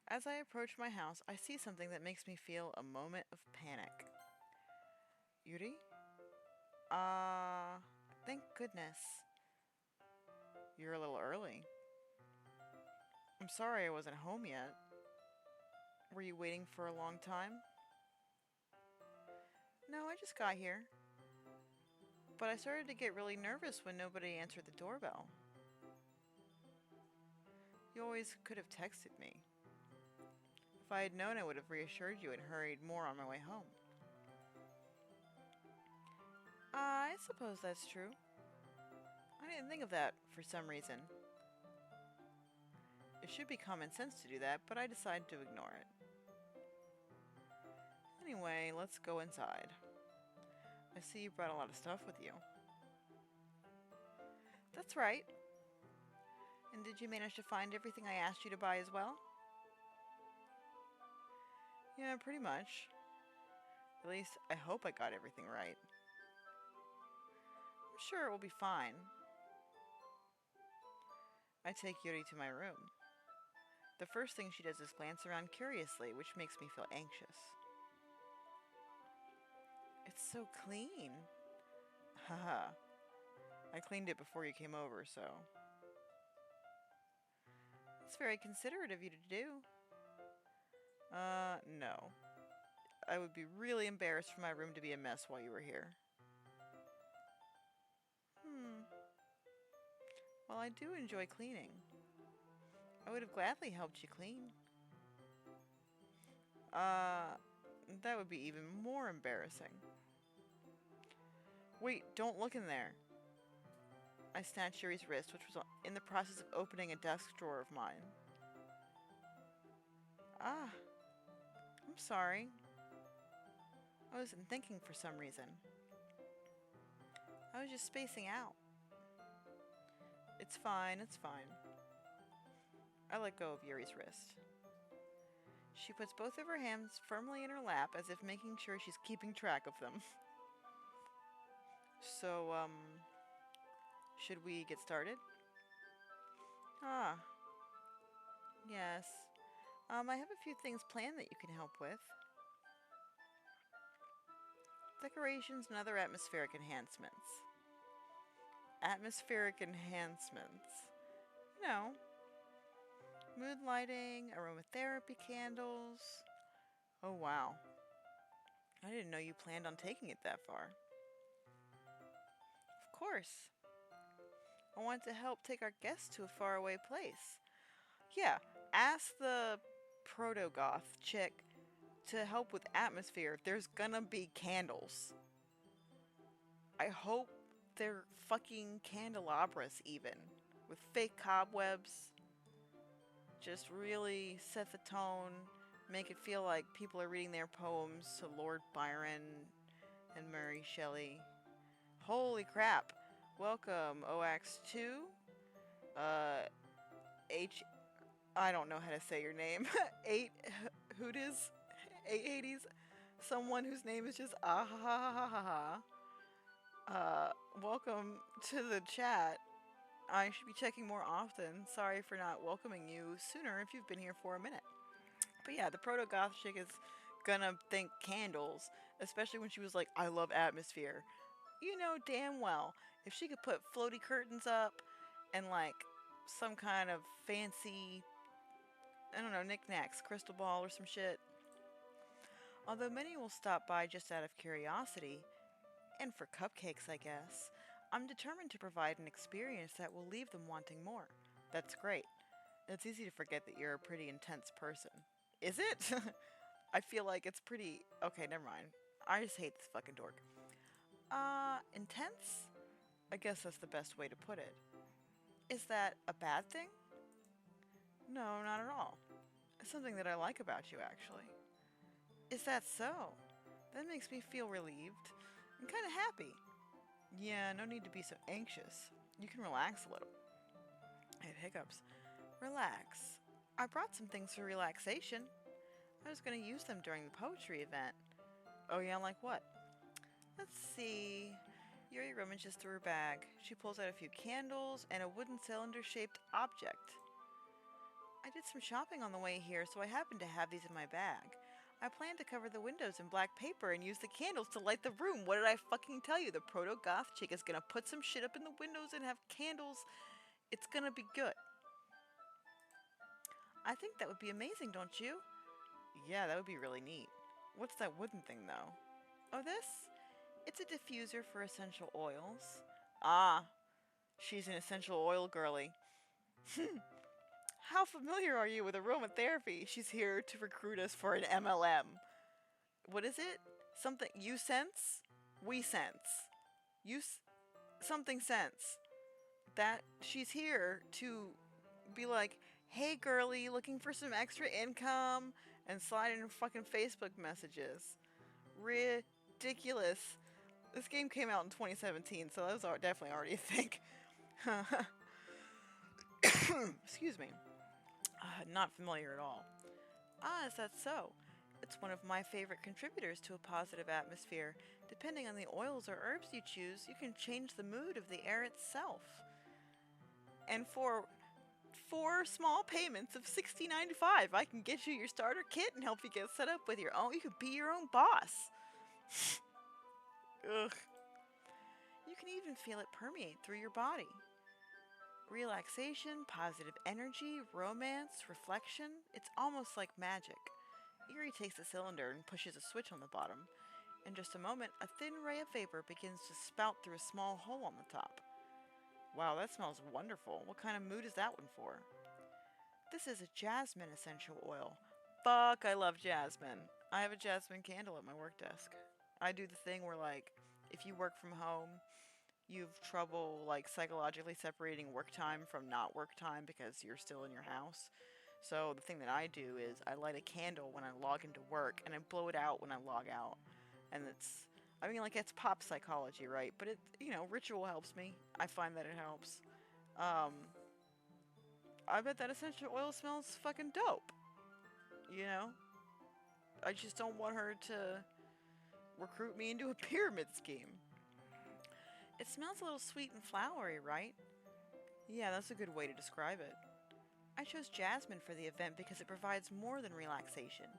As I approach my house, I see something that makes me feel a moment of panic. Yuri? Thank goodness. You're a little early. I'm sorry I wasn't home yet. Were you waiting for a long time? No, I just got here. But I started to get really nervous when nobody answered the doorbell. You always could have texted me. If I had known, I would have reassured you and hurried more on my way home. I suppose that's true. I didn't think of that for some reason. It should be common sense to do that, but I decided to ignore it. Anyway, let's go inside. I see you brought a lot of stuff with you. That's right. And did you manage to find everything I asked you to buy as well? Yeah, pretty much. At least, I hope I got everything right. I'm sure it will be fine. I take Yuri to my room. The first thing she does is glance around curiously, which makes me feel anxious. It's so clean. Haha. I cleaned it before you came over, so... It's very considerate of you to do. No. I would be really embarrassed for my room to be a mess while you were here. Well, I do enjoy cleaning. I would have gladly helped you clean. That would be even more embarrassing. Wait, don't look in there. I snatched Yuri's wrist, which was in the process of opening a desk drawer of mine. Ah, I'm sorry. I wasn't thinking for some reason. I was just spacing out. It's fine, it's fine. I let go of Yuri's wrist. She puts both of her hands firmly in her lap as if making sure she's keeping track of them. So, should we get started? Ah, yes. I have a few things planned that you can help with. Decorations and other atmospheric enhancements. Atmospheric enhancements. You know, mood lighting, aromatherapy candles. Oh wow. I didn't know you planned on taking it that far. Of course. I want to help take our guests to a faraway place. Yeah, ask the proto-goth chick to help with atmosphere if there's gonna be candles. I hope they're fucking candelabras even, with fake cobwebs. Just really set the tone, make it feel like people are reading their poems to Lord Byron and Mary Shelley. Holy crap. Welcome, OX2. I don't know how to say your name. 8 Hooties? 8 Hades? Someone whose name is just ah ha ha ha ha ha. Welcome to the chat. I should be checking more often. Sorry for not welcoming you sooner if you've been here for a minute. But yeah, the proto goth chick is gonna think candles, especially when she was like, I love atmosphere. You know damn well, if she could put floaty curtains up and like some kind of fancy, I don't know, knickknacks, crystal ball or some shit. Although many will stop by just out of curiosity, and for cupcakes, I guess, I'm determined to provide an experience that will leave them wanting more. That's great. It's easy to forget that you're a pretty intense person. Is it? I feel like it's pretty. Okay, never mind. I just hate this fucking dork. Intense? I guess that's the best way to put it. Is that a bad thing? No, not at all. It's something that I like about you, actually. Is that so? That makes me feel relieved and kind of happy. Yeah, no need to be so anxious. You can relax a little. I have hiccups. Relax. I brought some things for relaxation. I was going to use them during the poetry event. Oh yeah, like what? Let's see. Yuri rummages through her bag. She pulls out a few candles and a wooden cylinder-shaped object. I did some shopping on the way here, so I happen to have these in my bag. I plan to cover the windows in black paper and use the candles to light the room. What did I fucking tell you? The proto-goth chick is gonna put some shit up in the windows and have candles. It's gonna be good. I think that would be amazing, don't you? Yeah, that would be really neat. What's that wooden thing, though? Oh, this? It's a diffuser for essential oils. Ah, she's an essential oil girly. How familiar are you with aromatherapy? She's here to recruit us for an MLM. What is it? Something you sense? We sense. Something sense. That she's here to be like, hey girly, looking for some extra income, and slide in fucking Facebook messages. Ridiculous. This game came out in 2017, so that was definitely already a thing. Excuse me. Not familiar at all. Ah, is that so? It's one of my favorite contributors to a positive atmosphere. Depending on the oils or herbs you choose, you can change the mood of the air itself. And for 4 small payments of $60.95, I can get you your starter kit and help you get set up with your own. You could be your own boss. Ugh. You can even feel it permeate through your body. Relaxation, positive energy, romance, reflection. It's almost like magic. Yuri takes the cylinder and pushes a switch on the bottom. In just a moment, a thin ray of vapor begins to spout through a small hole on the top. Wow, that smells wonderful. What kind of mood is that one for? This is a jasmine essential oil. Fuck, I love jasmine. I have a jasmine candle at my work desk. I do the thing where, like, if you work from home, you've trouble, like, psychologically separating work time from not work time because you're still in your house. So the thing that I do is I light a candle when I log into work and I blow it out when I log out. And it's pop psychology, right? But ritual helps me. I find that it helps. I bet that essential oil smells fucking dope. You know? I just don't want her to recruit me into a pyramid scheme. It smells a little sweet and flowery, right? Yeah, that's a good way to describe it. I chose jasmine for the event because it provides more than relaxation.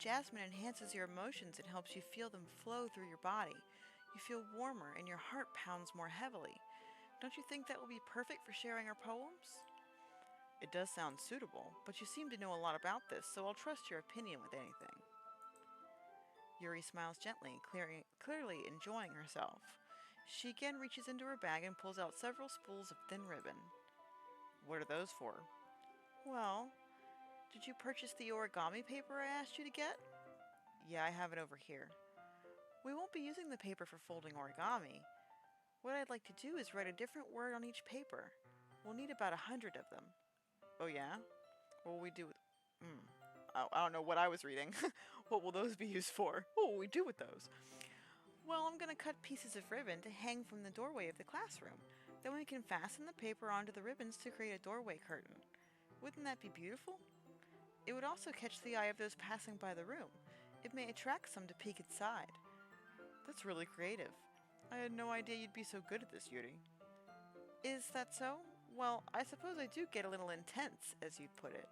Jasmine enhances your emotions and helps you feel them flow through your body. You feel warmer and your heart pounds more heavily. Don't you think that will be perfect for sharing our poems? It does sound suitable, but you seem to know a lot about this, so I'll trust your opinion with anything. Yuri smiles gently, clearly enjoying herself. She again reaches into her bag and pulls out several spools of thin ribbon. What are those for? Well, did you purchase the origami paper I asked you to get? Yeah, I have it over here. We won't be using the paper for folding origami. What I'd like to do is write a different word on each paper. We'll need about 100 of them. Oh yeah? What will we do with... I don't know what I was reading. What will those be used for? What will we do with those? Well, I'm going to cut pieces of ribbon to hang from the doorway of the classroom. Then we can fasten the paper onto the ribbons to create a doorway curtain. Wouldn't that be beautiful? It would also catch the eye of those passing by the room. It may attract some to peek inside. That's really creative. I had no idea you'd be so good at this, Yuri. Is that so? Well, I suppose I do get a little intense, as you'd put it.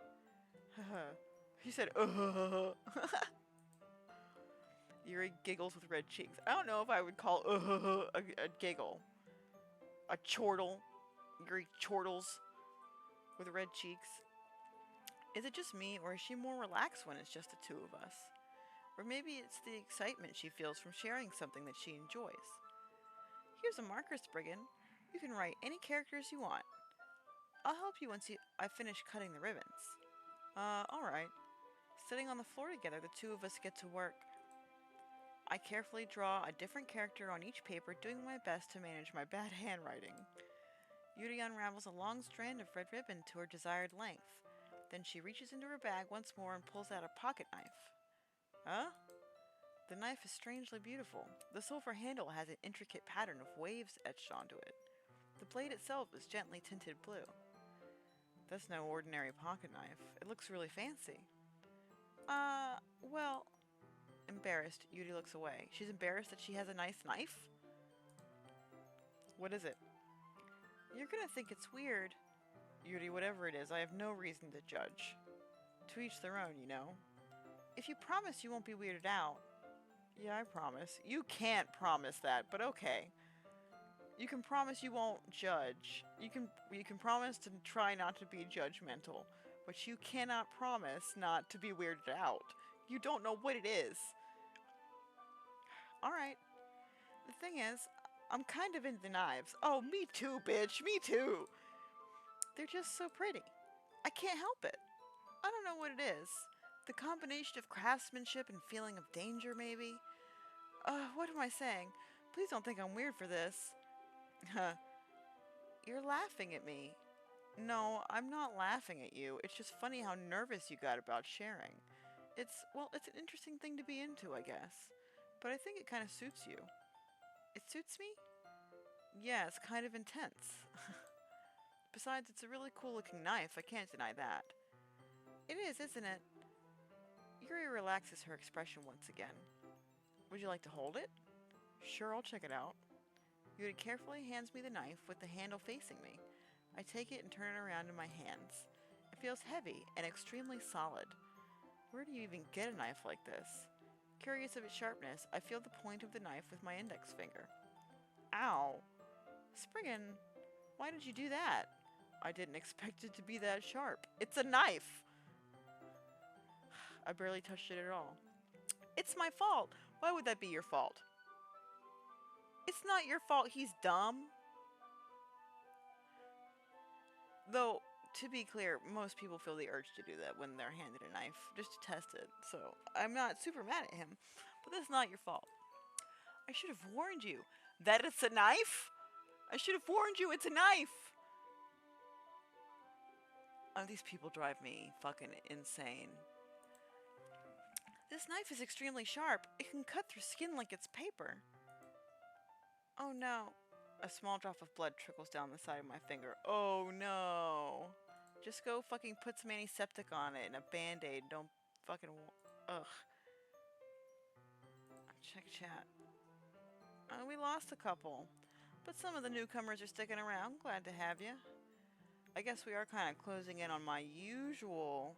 Haha. He said, Yuri giggles with red cheeks. I don't know if I would call a giggle. A chortle. Yuri chortles with red cheeks. Is it just me, or is she more relaxed when it's just the two of us? Or maybe it's the excitement she feels from sharing something that she enjoys. Here's a marker, Spriggan. You can write any characters you want. I'll help you once I finish cutting the ribbons. Alright. Sitting on the floor together, the two of us get to work. I carefully draw a different character on each paper, doing my best to manage my bad handwriting. Yuri unravels a long strand of red ribbon to her desired length. Then she reaches into her bag once more and pulls out a pocket knife. Huh? The knife is strangely beautiful. The silver handle has an intricate pattern of waves etched onto it. The blade itself is gently tinted blue. That's no ordinary pocket knife. It looks really fancy. Well... Embarrassed, Yuri looks away. She's embarrassed that she has a nice knife? What is it? You're gonna think it's weird. Yuri, whatever it is, I have no reason to judge. To each their own, you know. If you promise you won't be weirded out. Yeah, I promise. You can't promise that, but okay. You can promise you won't judge. You can promise to try not to be judgmental, but you cannot promise not to be weirded out. You don't know what it is. Alright. The thing is, I'm kind of into knives. Oh, me too, bitch. Me too. They're just so pretty. I can't help it. I don't know what it is. The combination of craftsmanship and feeling of danger, maybe? What am I saying? Please don't think I'm weird for this. You're laughing at me. No, I'm not laughing at you. It's just funny how nervous you got about sharing. It's an interesting thing to be into, I guess. But I think it kind of suits you. It suits me? Yeah, it's kind of intense. Besides, it's a really cool looking knife. I can't deny that. It is, isn't it? Yuri relaxes her expression once again. Would you like to hold it? Sure, I'll check it out. Yuri carefully hands me the knife with the handle facing me. I take it and turn it around in my hands. It feels heavy and extremely solid. Where do you even get a knife like this? Curious of its sharpness, I feel the point of the knife with my index finger. Ow! Spriggan, why did you do that? I didn't expect it to be that sharp. It's a knife! I barely touched it at all. It's my fault! Why would that be your fault? It's not your fault he's dumb. Though, to be clear, most people feel the urge to do that when they're handed a knife, just to test it. So, I'm not super mad at him, but that's not your fault. I should have warned you that it's a knife? I should have warned you it's a knife! Oh, these people drive me fucking insane. This knife is extremely sharp. It can cut through skin like it's paper. Oh no. A small drop of blood trickles down the side of my finger. Oh no. Just go fucking put some antiseptic on it and a band-aid. Don't fucking... Ugh. Check chat. We lost a couple. But some of the newcomers are sticking around. Glad to have you. I guess we are kind of closing in on my usual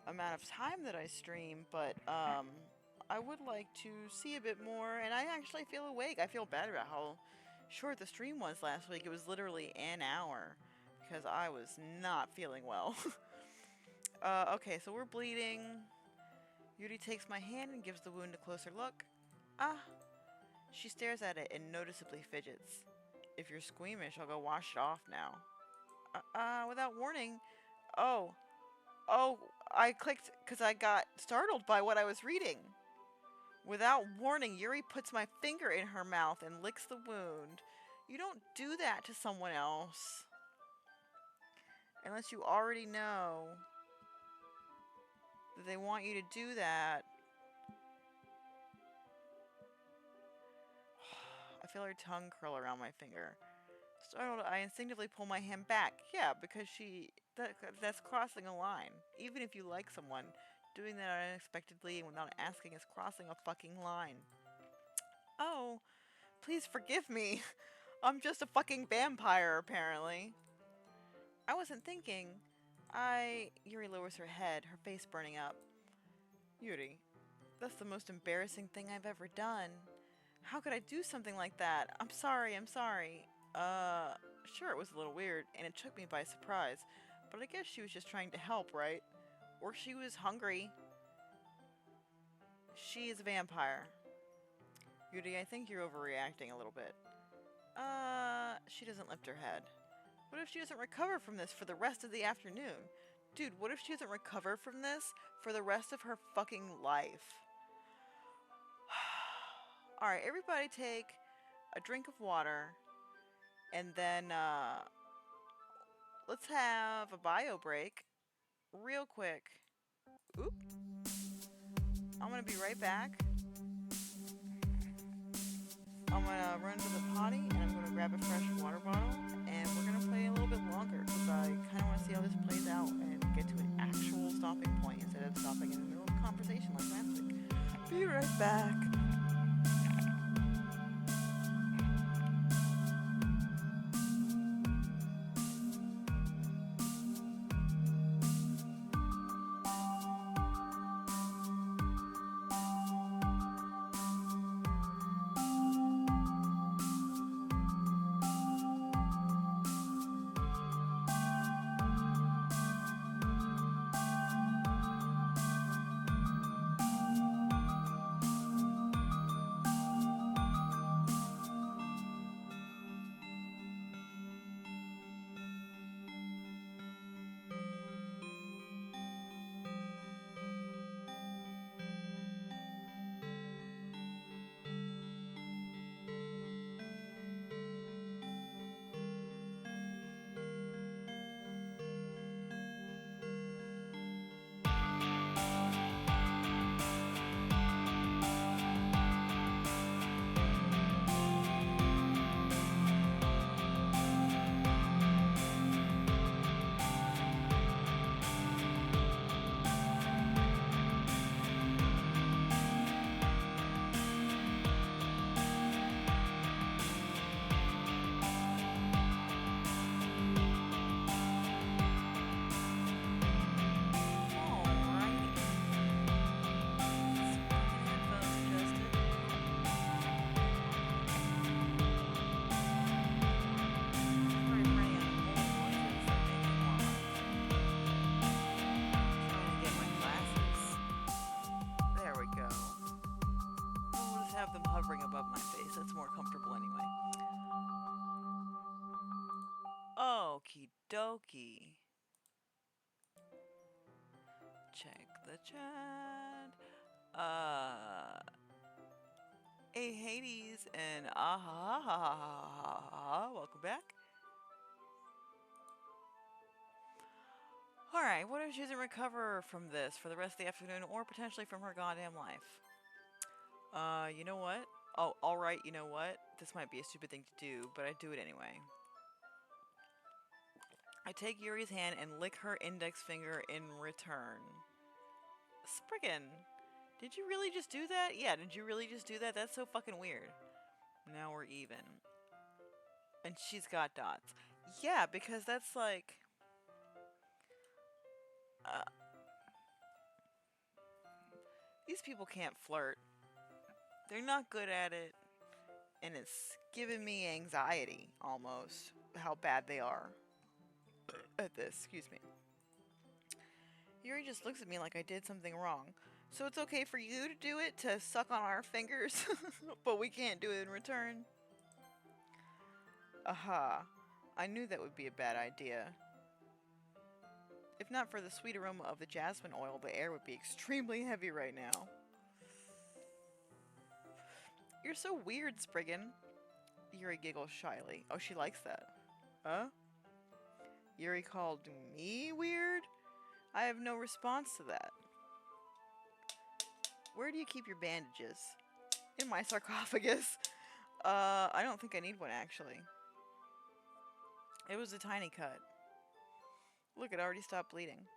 amount of time that I stream, but I would like to see a bit more, and I actually feel awake. I feel bad about how short the stream was last week. It was literally an hour, because I was not feeling well. Okay, so we're bleeding. Yuri takes my hand and gives the wound a closer look. Ah. She stares at it and noticeably fidgets. If you're squeamish, I'll go wash it off now. Without warning. Oh, I clicked because I got startled by what I was reading. Without warning, Yuri puts my finger in her mouth and licks the wound. You don't do that to someone else. Unless you already know that they want you to do that. I feel her tongue curl around my finger. Startled, I instinctively pull my hand back. Yeah, because that's crossing a line. Even if you like someone, Doing that unexpectedly and without asking is crossing a fucking line. Oh, please forgive me. I'm just a fucking vampire, apparently. I wasn't thinking. Yuri lowers her head, her face burning up. Yuri, that's the most embarrassing thing I've ever done. How could I do something like that? I'm sorry, I'm sorry. Sure, it was a little weird, and it took me by surprise. But I guess she was just trying to help, right? Or she was hungry. She is a vampire. Yuri, I think you're overreacting a little bit. She doesn't lift her head. What if she doesn't recover from this for the rest of the afternoon? Dude, what if she doesn't recover from this for the rest of her fucking life? Alright, everybody take a drink of water, and then, let's have a bio break, real quick. Oop. I'm gonna be right back. I'm gonna run to the potty, and I'm gonna grab a fresh water bottle, and we're gonna play a little bit longer, because I kind of want to see how this plays out, and get to an actual stopping point, instead of stopping in the middle of a conversation like last week. Be right back. Have them hovering above my face. That's more comfortable anyway. Okie dokie. Check the chat. Hey Hades and welcome back. Alright, what if she doesn't recover from this for the rest of the afternoon or potentially from her goddamn life? You know what? Oh, alright, you know what? This might be a stupid thing to do, but I do it anyway. I take Yuri's hand and lick her index finger in return. Spriggan, did you really just do that? Yeah, did you really just do that? That's so fucking weird. Now we're even. And she's got dots. Yeah, because that's like... these people can't flirt. They're not good at it. And it's giving me anxiety, almost, how bad they are at this. Excuse me. Yuri just looks at me like I did something wrong. So it's okay for you to do it, to suck on our fingers, but we can't do it in return? Aha. I knew that would be a bad idea. If not for the sweet aroma of the jasmine oil, the air would be extremely heavy right now. You're so weird, Spriggan. Yuri giggles shyly. Oh, she likes that. Huh? Yuri called me weird? I have no response to that. Where do you keep your bandages? In my sarcophagus. I don't think I need one, actually. It was a tiny cut. Look, it already stopped bleeding.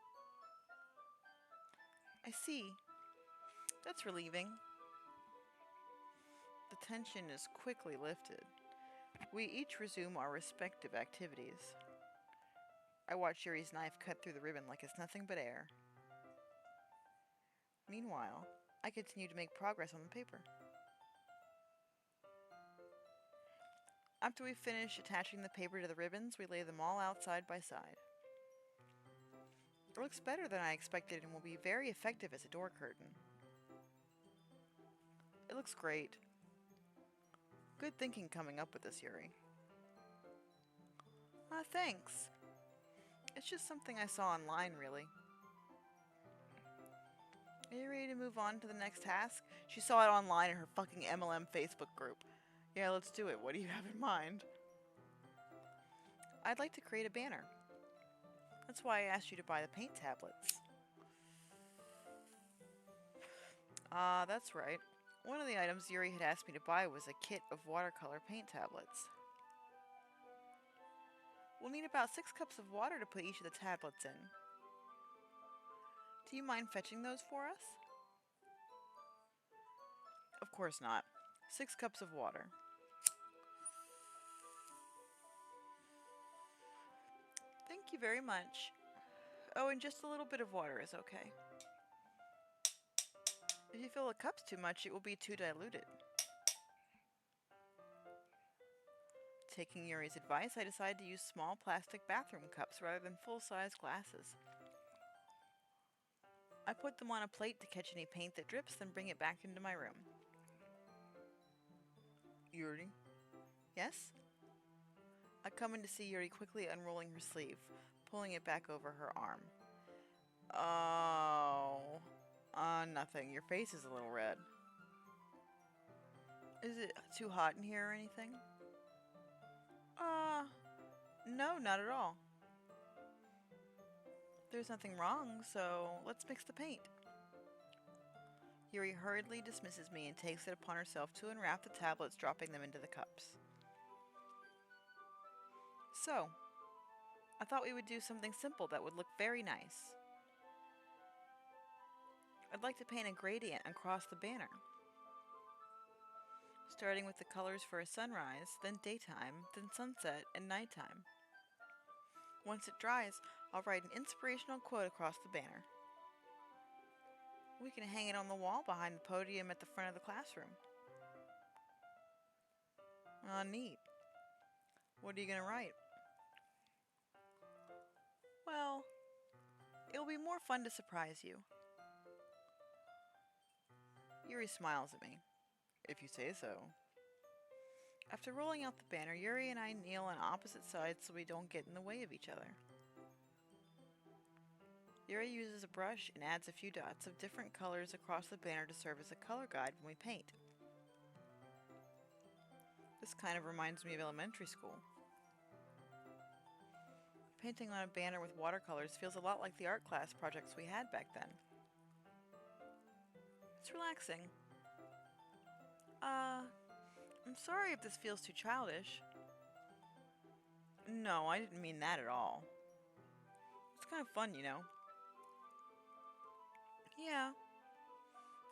I see. That's relieving. The tension is quickly lifted. We each resume our respective activities. I watch Yuri's knife cut through the ribbon like it's nothing but air. Meanwhile, I continue to make progress on the paper. After we finish attaching the paper to the ribbons, we lay them all out side by side. It looks better than I expected and will be very effective as a door curtain. It looks great. Good thinking coming up with this, Yuri. Thanks. It's just something I saw online, really. Are you ready to move on to the next task? She saw it online in her fucking MLM Facebook group. Yeah, let's do it. What do you have in mind? I'd like to create a banner. That's why I asked you to buy the paint tablets. That's right. One of the items Yuri had asked me to buy was a kit of watercolor paint tablets. We'll need about 6 cups of water to put each of the tablets in. Do you mind fetching those for us? Of course not. 6 cups of water. Thank you very much. Oh, and just a little bit of water is okay. If you fill the cups too much, it will be too diluted. Taking Yuri's advice, I decided to use small plastic bathroom cups rather than full-size glasses. I put them on a plate to catch any paint that drips, then bring it back into my room. Yuri? Yes? I come in to see Yuri quickly unrolling her sleeve, pulling it back over her arm. Oh. Nothing. Your face is a little red. Is it too hot in here or anything? No, not at all. There's nothing wrong, so let's mix the paint. Yuri hurriedly dismisses me and takes it upon herself to unwrap the tablets, dropping them into the cups. So, I thought we would do something simple that would look very nice. I'd like to paint a gradient across the banner. Starting with the colors for a sunrise, then daytime, then sunset, and nighttime. Once it dries, I'll write an inspirational quote across the banner. We can hang it on the wall behind the podium at the front of the classroom. Neat. What are you going to write? Well, it'll be more fun to surprise you. Yuri smiles at me. If you say so. After rolling out the banner, Yuri and I kneel on opposite sides so we don't get in the way of each other. Yuri uses a brush and adds a few dots of different colors across the banner to serve as a color guide when we paint. This kind of reminds me of elementary school. Painting on a banner with watercolors feels a lot like the art class projects we had back then. It's relaxing. I'm sorry if this feels too childish. No, I didn't mean that at all. It's kind of fun, you know. Yeah,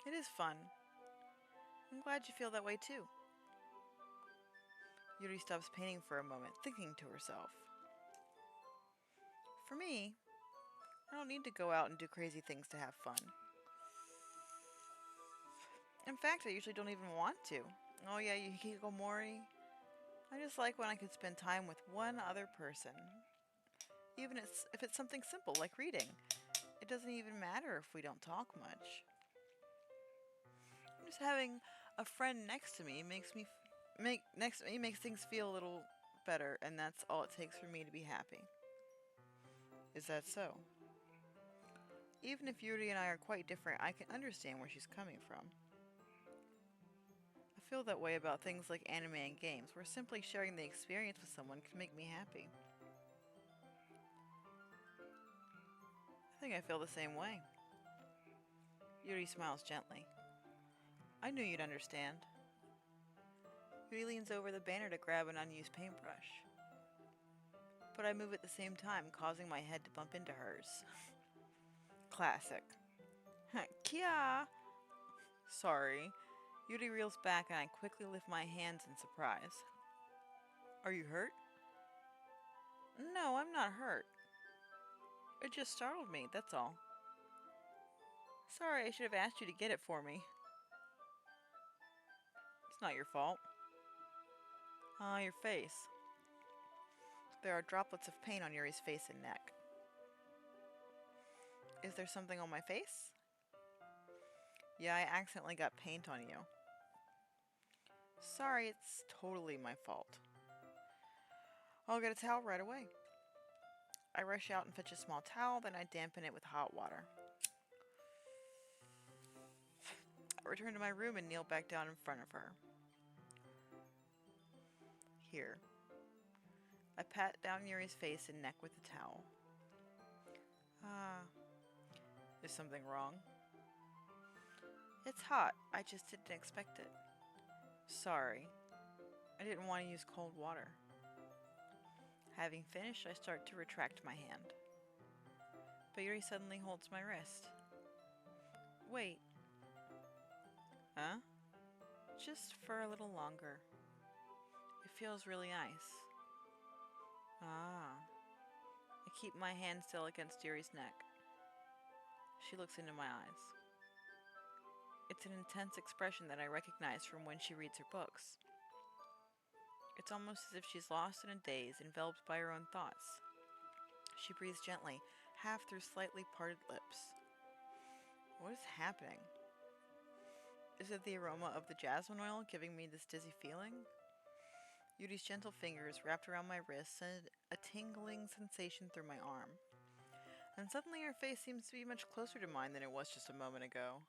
it is fun. I'm glad you feel that way too. Yuri stops painting for a moment, thinking to herself. For me, I don't need to go out and do crazy things to have fun. In fact, I usually don't even want to. Oh yeah, you hikikomori. I just like when I can spend time with one other person. Even if it's something simple like reading. It doesn't even matter if we don't talk much. Just having a friend next to me makes things feel a little better, and that's all it takes for me to be happy. Is that so? Even if Yuri and I are quite different, I can understand where she's coming from. I feel that way about things like anime and games, where simply sharing the experience with someone can make me happy. I think I feel the same way. Yuri smiles gently. I knew you'd understand. Yuri leans over the banner to grab an unused paintbrush. But I move at the same time, causing my head to bump into hers. Classic. Kia! Sorry. Yuri reels back and I quickly lift my hands in surprise. Are you hurt? No, I'm not hurt. It just startled me, that's all. Sorry, I should have asked you to get it for me. It's not your fault. Ah, your face. There are droplets of paint on Yuri's face and neck. Is there something on my face? Yeah, I accidentally got paint on you. Sorry, it's totally my fault. I'll get a towel right away. I rush out and fetch a small towel, then I dampen it with hot water. I return to my room and kneel back down in front of her. Here. I pat down Yuri's face and neck with the towel. Ah. Is something wrong? It's hot. I just didn't expect it. Sorry. I didn't want to use cold water. Having finished, I start to retract my hand. But Yuri suddenly holds my wrist. Wait. Huh? Just for a little longer. It feels really nice. Ah. I keep my hand still against Yuri's neck. She looks into my eyes. It's an intense expression that I recognize from when she reads her books. It's almost as if she's lost in a daze, enveloped by her own thoughts. She breathes gently, half through slightly parted lips. What is happening? Is it the aroma of the jasmine oil giving me this dizzy feeling? Yuri's gentle fingers wrapped around my wrist send a tingling sensation through my arm. And suddenly her face seems to be much closer to mine than it was just a moment ago.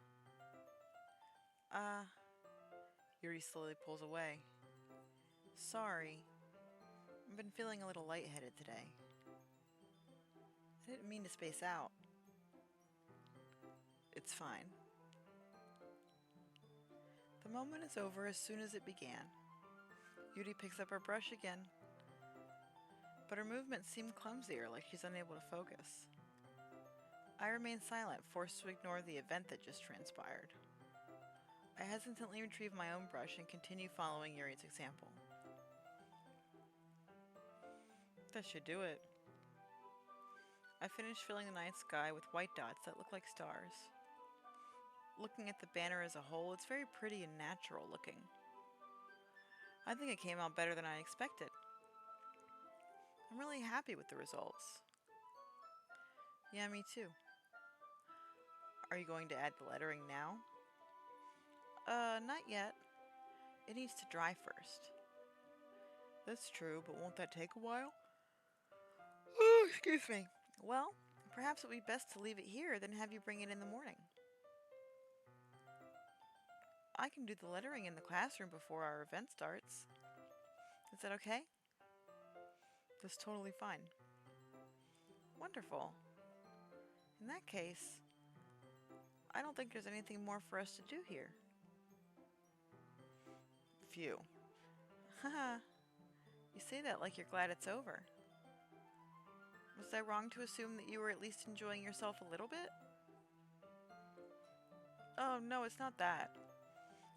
Yuri slowly pulls away. Sorry. I've been feeling a little lightheaded today. I didn't mean to space out. It's fine. The moment is over as soon as it began. Yuri picks up her brush again, but her movements seem clumsier, like she's unable to focus. I remain silent, forced to ignore the event that just transpired. I hesitantly retrieve my own brush and continue following Yuri's example. That should do it. I finish filling the night sky with white dots that look like stars. Looking at the banner as a whole, it's very pretty and natural looking. I think it came out better than I expected. I'm really happy with the results. Yeah, me too. Are you going to add the lettering now? Not yet. It needs to dry first. That's true, but won't that take a while? Oh, excuse me. Well, perhaps it would be best to leave it here than have you bring it in the morning. I can do the lettering in the classroom before our event starts. Is that okay? That's totally fine. Wonderful. In that case, I don't think there's anything more for us to do here. Phew. Haha. You say that like you're glad it's over. Was I wrong to assume that you were at least enjoying yourself a little bit? Oh, no, it's not that.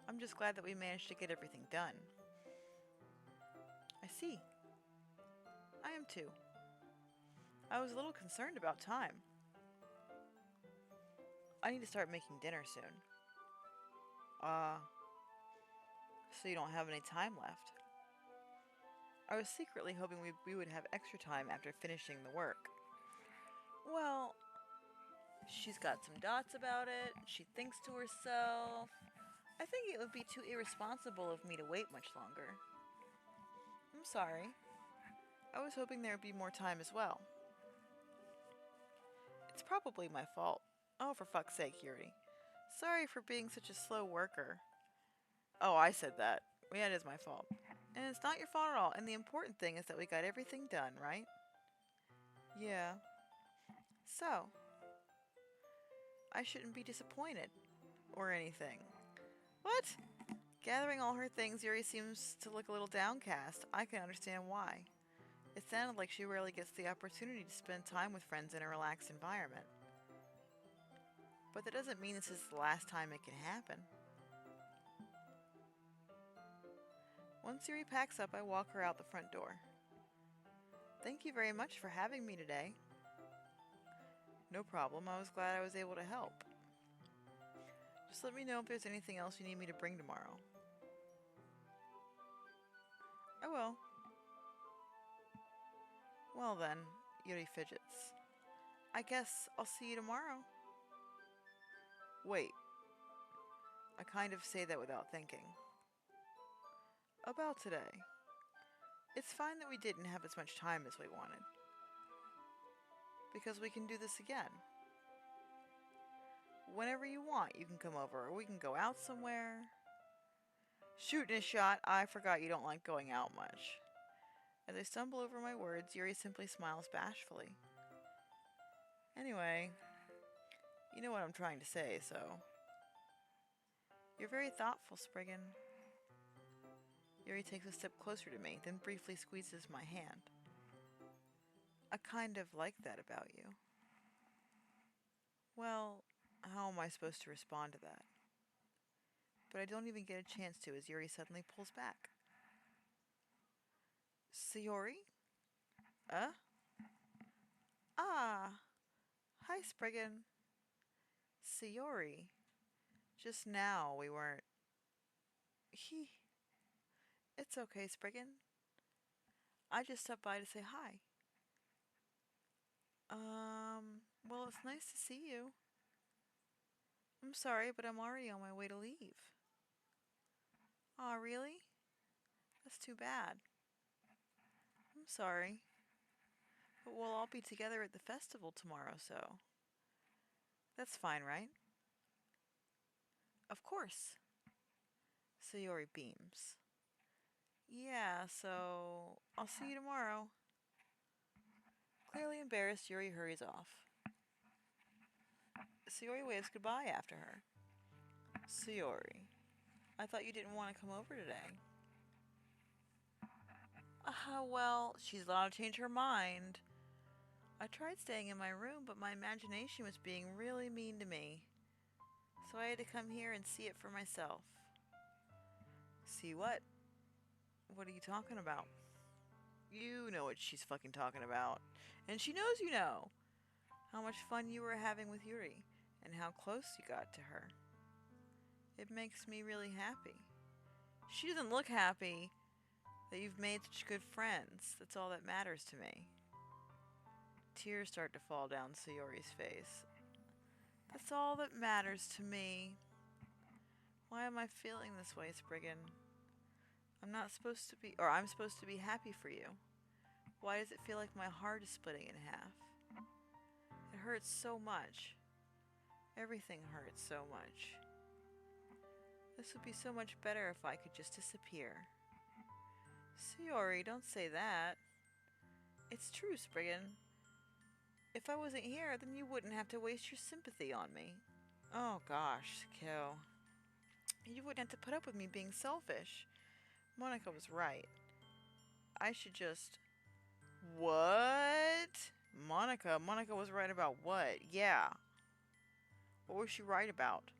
I'm just glad that we managed to get everything done. I see. I am too. I was a little concerned about time. I need to start making dinner soon. So you don't have any time left. I was secretly hoping we would have extra time after finishing the work. Well, she's got some dots about it. She thinks to herself. I think it would be too irresponsible of me to wait much longer. I'm sorry. I was hoping there would be more time as well. It's probably my fault. Oh, for fuck's sake, Yuri. Sorry for being such a slow worker. Oh, I said that. Yeah, it is my fault. And it's not your fault at all. And the important thing is that we got everything done, right? Yeah. So, I shouldn't be disappointed. Or anything. What? Gathering all her things, Yuri seems to look a little downcast. I can understand why. It sounded like she rarely gets the opportunity to spend time with friends in a relaxed environment. But that doesn't mean this is the last time it can happen. Once Yuri packs up, I walk her out the front door. Thank you very much for having me today. No problem, I was glad I was able to help. Just let me know if there's anything else you need me to bring tomorrow. I will. Well then, Yuri fidgets. I guess I'll see you tomorrow. Wait. I kind of say that without thinking. About today. It's fine that we didn't have as much time as we wanted. Because we can do this again. Whenever you want, you can come over, or we can go out somewhere. Shooting a shot, I forgot you don't like going out much. As I stumble over my words, Yuri simply smiles bashfully. Anyway, you know what I'm trying to say, so... You're very thoughtful, Spriggan. Yuri takes a step closer to me, then briefly squeezes my hand. I kind of like that about you. Well, how am I supposed to respond to that? But I don't even get a chance to as Yuri suddenly pulls back. Sayori? Ah! Hi, Spriggan. Sayori. Just now we weren't... It's okay, Spriggan. I just stopped by to say hi. Well, it's nice to see you. I'm sorry, but I'm already on my way to leave. Aw, really? That's too bad. I'm sorry. But we'll all be together at the festival tomorrow, so... That's fine, right? Of course. Sayori beams. Yeah, so... I'll see you tomorrow. Clearly embarrassed, Yuri hurries off. Sayori waves goodbye after her. Sayori, I thought you didn't want to come over today. Well, she's allowed to change her mind. I tried staying in my room, but my imagination was being really mean to me. So I had to come here and see it for myself. See what? What are you talking about? You know what she's fucking talking about. And she knows you know. How much fun you were having with Yuri, and how close you got to her. It makes me really happy. She doesn't look happy that you've made such good friends. That's all that matters to me. Tears start to fall down Sayori's face. That's all that matters to me. Why am I feeling this way, Spriggan? I'm supposed to be happy for you. Why does it feel like my heart is splitting in half? It hurts so much. Everything hurts so much. This would be so much better if I could just disappear. Sayori, don't say that. It's true, Spriggan. If I wasn't here, then you wouldn't have to waste your sympathy on me. Oh gosh, Kyo. You wouldn't have to put up with me being selfish. Monica was right. I should just... What? Monica was right about what? Yeah. What was she right about?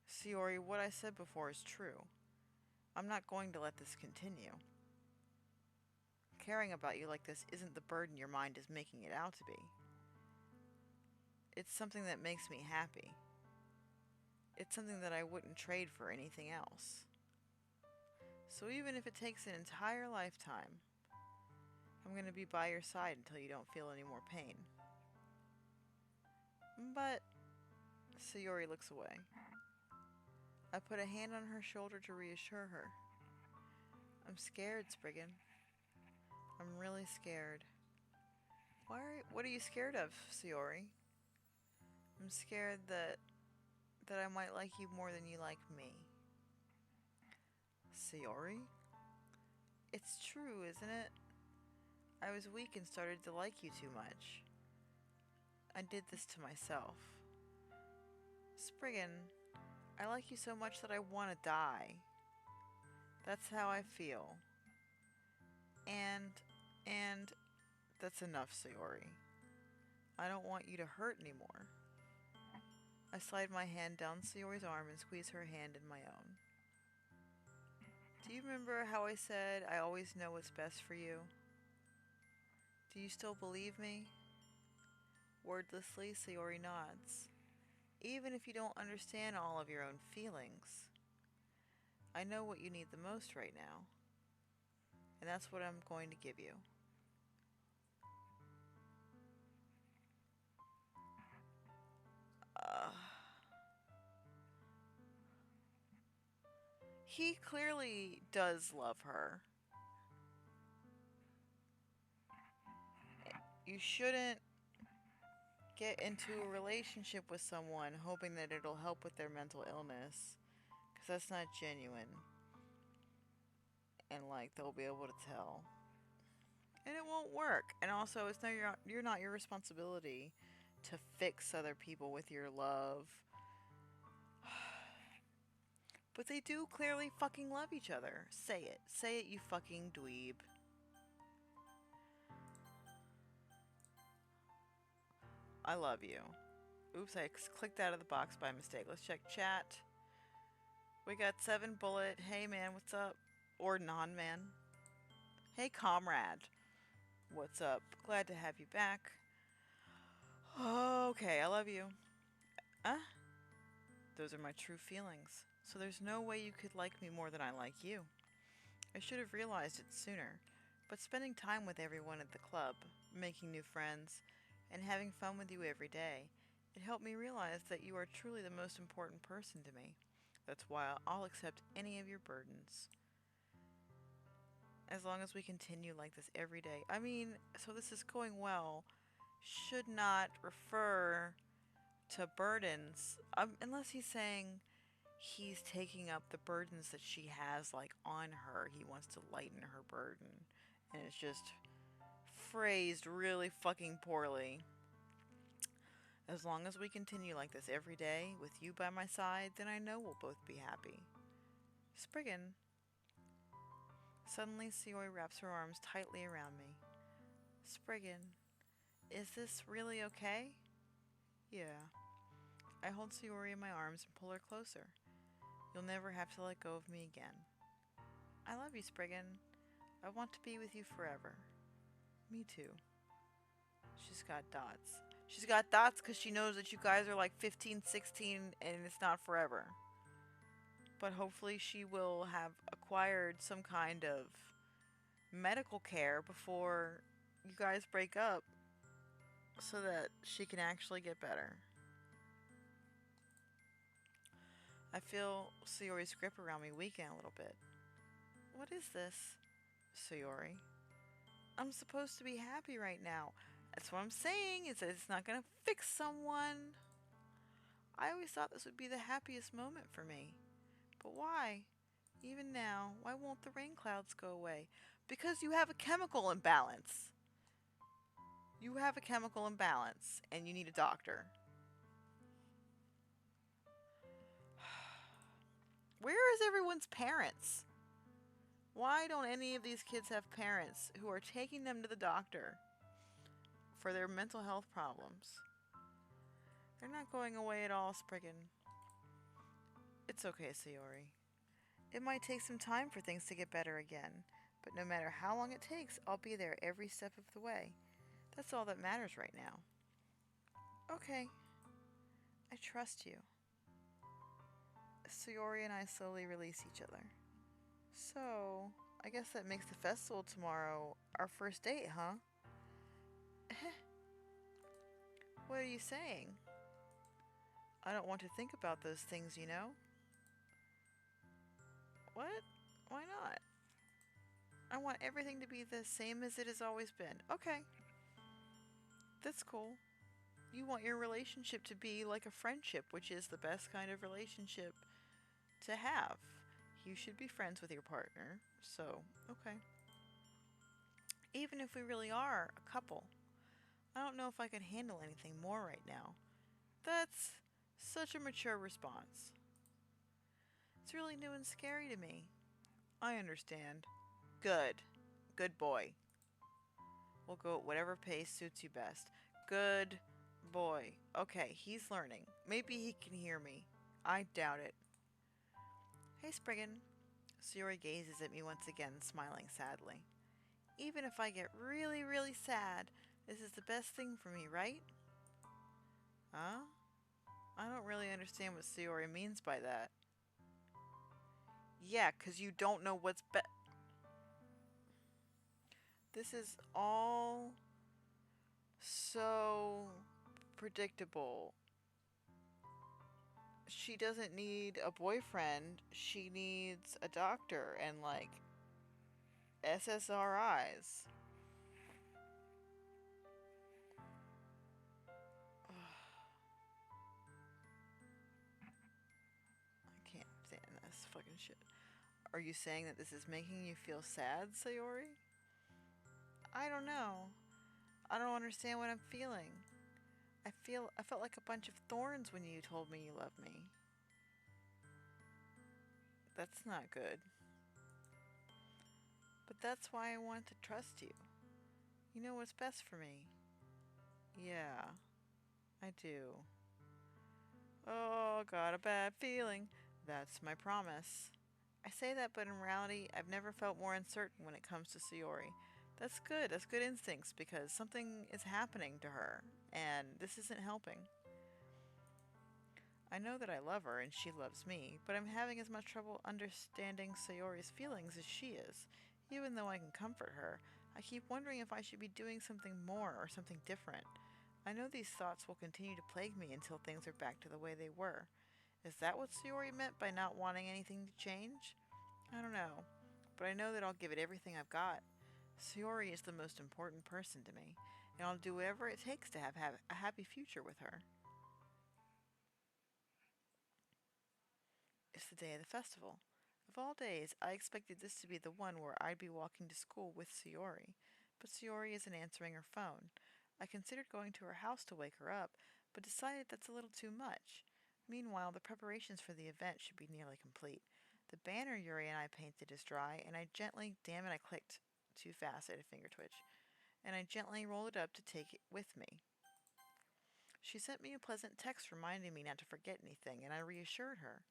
Sayori, what I said before is true. I'm not going to let this continue. Caring about you like this isn't the burden your mind is making it out to be. It's something that makes me happy. It's something that I wouldn't trade for anything else. So even if it takes an entire lifetime, I'm going to be by your side until you don't feel any more pain. But... Sayori looks away. I put a hand on her shoulder to reassure her. I'm scared, Spriggan. I'm really scared. What are you scared of, Sayori? I'm scared that I might like you more than you like me. Sayori? It's true, isn't it? I was weak and started to like you too much. I did this to myself. Spriggan, I like you so much that I want to die. That's how I feel. And that's enough, Sayori. I don't want you to hurt anymore. I slide my hand down Sayori's arm and squeeze her hand in my own. Do you remember how I said I always know what's best for you? Do you still believe me? Wordlessly, Sayori nods. Even if you don't understand all of your own feelings, I know what you need the most right now. And that's what I'm going to give you. He clearly does love her. You shouldn't get into a relationship with someone hoping that it'll help with their mental illness, because that's not genuine. And like they'll be able to tell. And it won't work. And also, it's not you're not your responsibility to fix other people with your love. But they do clearly fucking love each other. Say it. Say it, you fucking dweeb. I love you. Oops, I clicked out of the box by mistake. Let's check chat. We got 7 Bullet. Hey man, what's up? Or non-man. Hey comrade. What's up? Glad to have you back. Okay, I love you. Those are my true feelings. So there's no way you could like me more than I like you. I should have realized it sooner. But spending time with everyone at the club, making new friends, and having fun with you every day, it helped me realize that you are truly the most important person to me. That's why I'll accept any of your burdens. As long as we continue like this every day. I mean, so this is going well. Should not refer to burdens. Unless he's saying he's taking up the burdens that she has, like, on her. He wants to lighten her burden. And it's just phrased really fucking poorly. As long as we continue like this every day, with you by my side, then I know we'll both be happy. Spriggan. Suddenly, Sayori wraps her arms tightly around me. Spriggan, is this really okay? Yeah. I hold Sayori in my arms and pull her closer. You'll never have to let go of me again. I love you, Spriggan. I want to be with you forever. Me too. She's got dots. She's got dots because she knows that you guys are like 15, 16, and it's not forever. But hopefully she will have acquired some kind of medical care before you guys break up so that she can actually get better. I feel Sayori's grip around me weaken a little bit. What is this, Sayori? I'm supposed to be happy right now. That's what I'm saying, is that it's not going to fix someone. I always thought this would be the happiest moment for me. But why? Even now, why won't the rain clouds go away? Because you have a chemical imbalance. You have a chemical imbalance, and you need a doctor. Where is everyone's parents? Why don't any of these kids have parents who are taking them to the doctor for their mental health problems? They're not going away at all, Spriggan. It's okay, Sayori. It might take some time for things to get better again, but no matter how long it takes, I'll be there every step of the way. That's all that matters right now. Okay. I trust you. Sayori and I slowly release each other. So, I guess that makes the festival tomorrow our first date, huh? What are you saying? I don't want to think about those things, you know? What? Why not? I want everything to be the same as it has always been. Okay. That's cool. You want your relationship to be like a friendship, which is the best kind of relationship to have. You should be friends with your partner. So, okay. Even if we really are a couple, I don't know if I can handle anything more right now. That's such a mature response. It's really new and scary to me. I understand. Good. Good boy. We'll go at whatever pace suits you best. Good Boy, okay, he's learning. Maybe he can hear me. I doubt it. Hey, Spriggan. Sayori gazes at me once again, smiling sadly. Even if I get really, really sad, this is the best thing for me, right? Huh? I don't really understand what Sayori means by that. Yeah, 'cause you don't know what's This is all so predictable. She doesn't need a boyfriend, she needs a doctor and, like, SSRIs. I can't stand this fucking shit. Are you saying that this is making you feel sad, Sayori? I don't know. I don't understand what I'm feeling. I felt like a bunch of thorns when you told me you loved me. That's not good. But that's why I want to trust you. You know what's best for me. Yeah, I do. Oh, got a bad feeling. That's my promise. I say that, but in reality, I've never felt more uncertain when it comes to Sayori. That's good. That's good instincts because something is happening to her, and this isn't helping. I know that I love her and she loves me, but I'm having as much trouble understanding Sayori's feelings as she is. Even though I can comfort her, I keep wondering if I should be doing something more or something different. I know these thoughts will continue to plague me until things are back to the way they were. Is that what Sayori meant by not wanting anything to change? I don't know, but I know that I'll give it everything I've got. Sayori is the most important person to me, and I'll do whatever it takes to have a happy future with her. It's the day of the festival. Of all days, I expected this to be the one where I'd be walking to school with Sayori, but Sayori isn't answering her phone. I considered going to her house to wake her up, but decided that's a little too much. Meanwhile, the preparations for the event should be nearly complete. The banner Yuri and I painted is dry, and damn it, I clicked too fast at a finger twitch, and I gently rolled it up to take it with me. She sent me a pleasant text reminding me not to forget anything, and I reassured her.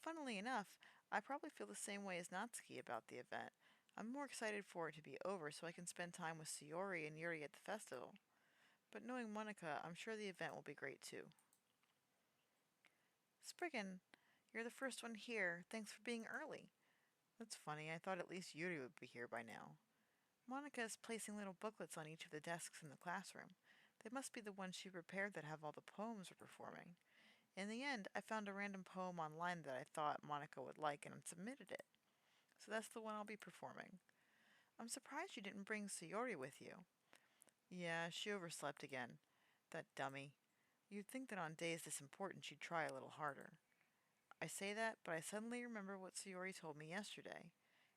Funnily enough, I probably feel the same way as Natsuki about the event. I'm more excited for it to be over so I can spend time with Sayori and Yuri at the festival. But knowing Monica, I'm sure the event will be great too. Spriggan, you're the first one here. Thanks for being early. That's funny, I thought at least Yuri would be here by now. Monica is placing little booklets on each of the desks in the classroom. They must be the ones she prepared that have all the poems we're performing. In the end, I found a random poem online that I thought Monica would like and submitted it. So that's the one I'll be performing. I'm surprised you didn't bring Sayori with you. Yeah, she overslept again. That dummy. You'd think that on days this important she'd try a little harder. I say that, but I suddenly remember what Sayori told me yesterday.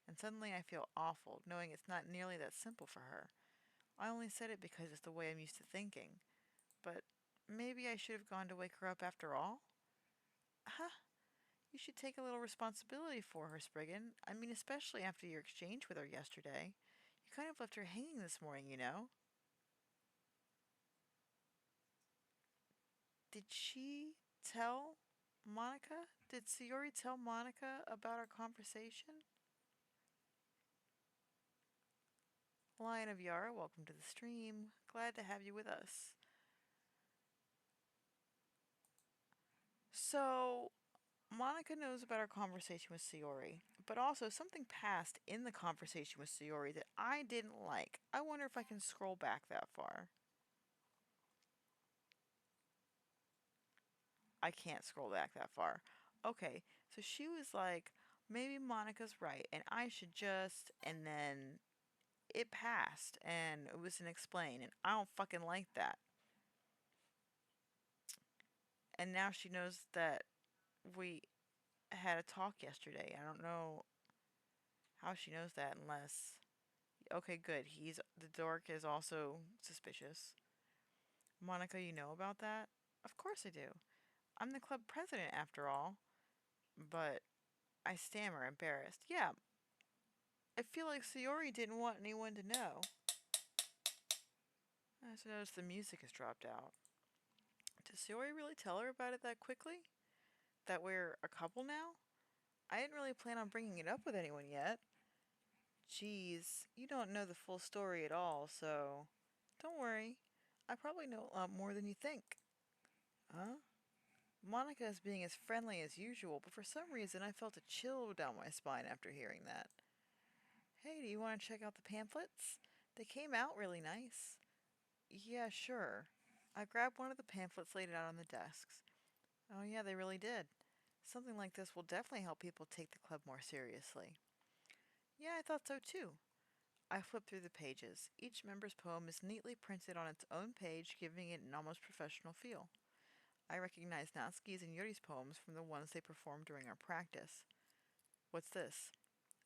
And suddenly I feel awful, knowing it's not nearly that simple for her. I only said it because it's the way I'm used to thinking. But maybe I should have gone to wake her up after all? Huh? You should take a little responsibility for her, Spriggan. I mean, especially after your exchange with her yesterday. You kind of left her hanging this morning, you know? Did she tell Monica? Did Sayori tell Monica about our conversation? Lion of Yara, welcome to the stream. Glad to have you with us. So, Monica knows about our conversation with Sayori, but also something passed in the conversation with Sayori that I didn't like. I wonder if I can scroll back that far. I can't scroll back that far. Okay, so she was like, maybe Monica's right, and I should just. And then it passed, and it was an explain, and I don't fucking like that. And now she knows that we had a talk yesterday. I don't know how she knows that unless. Okay, good. The dork is also suspicious. Monica, you know about that? Of course I do. I'm the club president after all. But I stammer, embarrassed. Yeah, I feel like Sayori didn't want anyone to know. I just noticed the music has dropped out. Does Sayori really tell her about it that quickly? That we're a couple now? I didn't really plan on bringing it up with anyone yet. Geez, you don't know the full story at all, so don't worry. I probably know a lot more than you think. Huh? Monica is being as friendly as usual, but for some reason I felt a chill down my spine after hearing that. Hey, do you want to check out the pamphlets? They came out really nice. Yeah, sure. I grabbed one of the pamphlets, laid it out on the desks. Oh, yeah, they really did. Something like this will definitely help people take the club more seriously. Yeah, I thought so too. I flipped through the pages. Each member's poem is neatly printed on its own page, giving it an almost professional feel. I recognized Natsuki's and Yuri's poems from the ones they performed during our practice. What's this?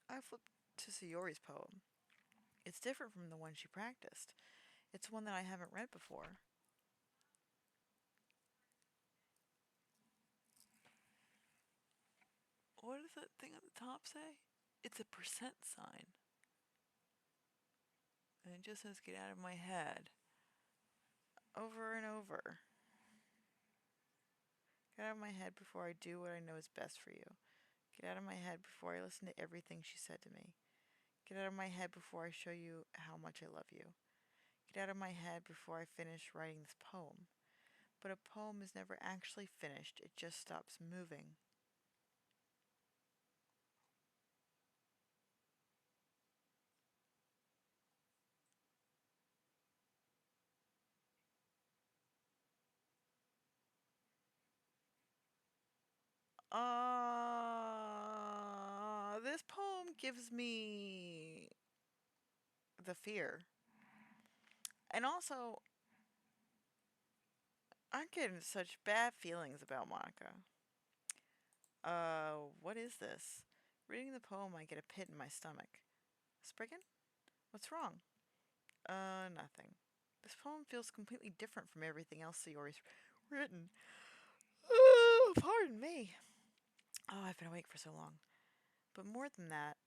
I flipped to Sayori's poem. It's different from the one she practiced. It's one that I haven't read before. What does that thing at the top say? It's a percent sign. And it just says, get out of my head. Over and over. Get out of my head before I do what I know is best for you. Get out of my head before I listen to everything she said to me. Get out of my head before I show you how much I love you. Get out of my head before I finish writing this poem. But a poem is never actually finished, it just stops moving. This poem gives me the fear. And also, I'm getting such bad feelings about Monica. What is this? Reading the poem, I get a pit in my stomach. Spriggan? What's wrong? Nothing. This poem feels completely different from everything else Sayori's written. Pardon me. Oh, I've been awake for so long. But more than that,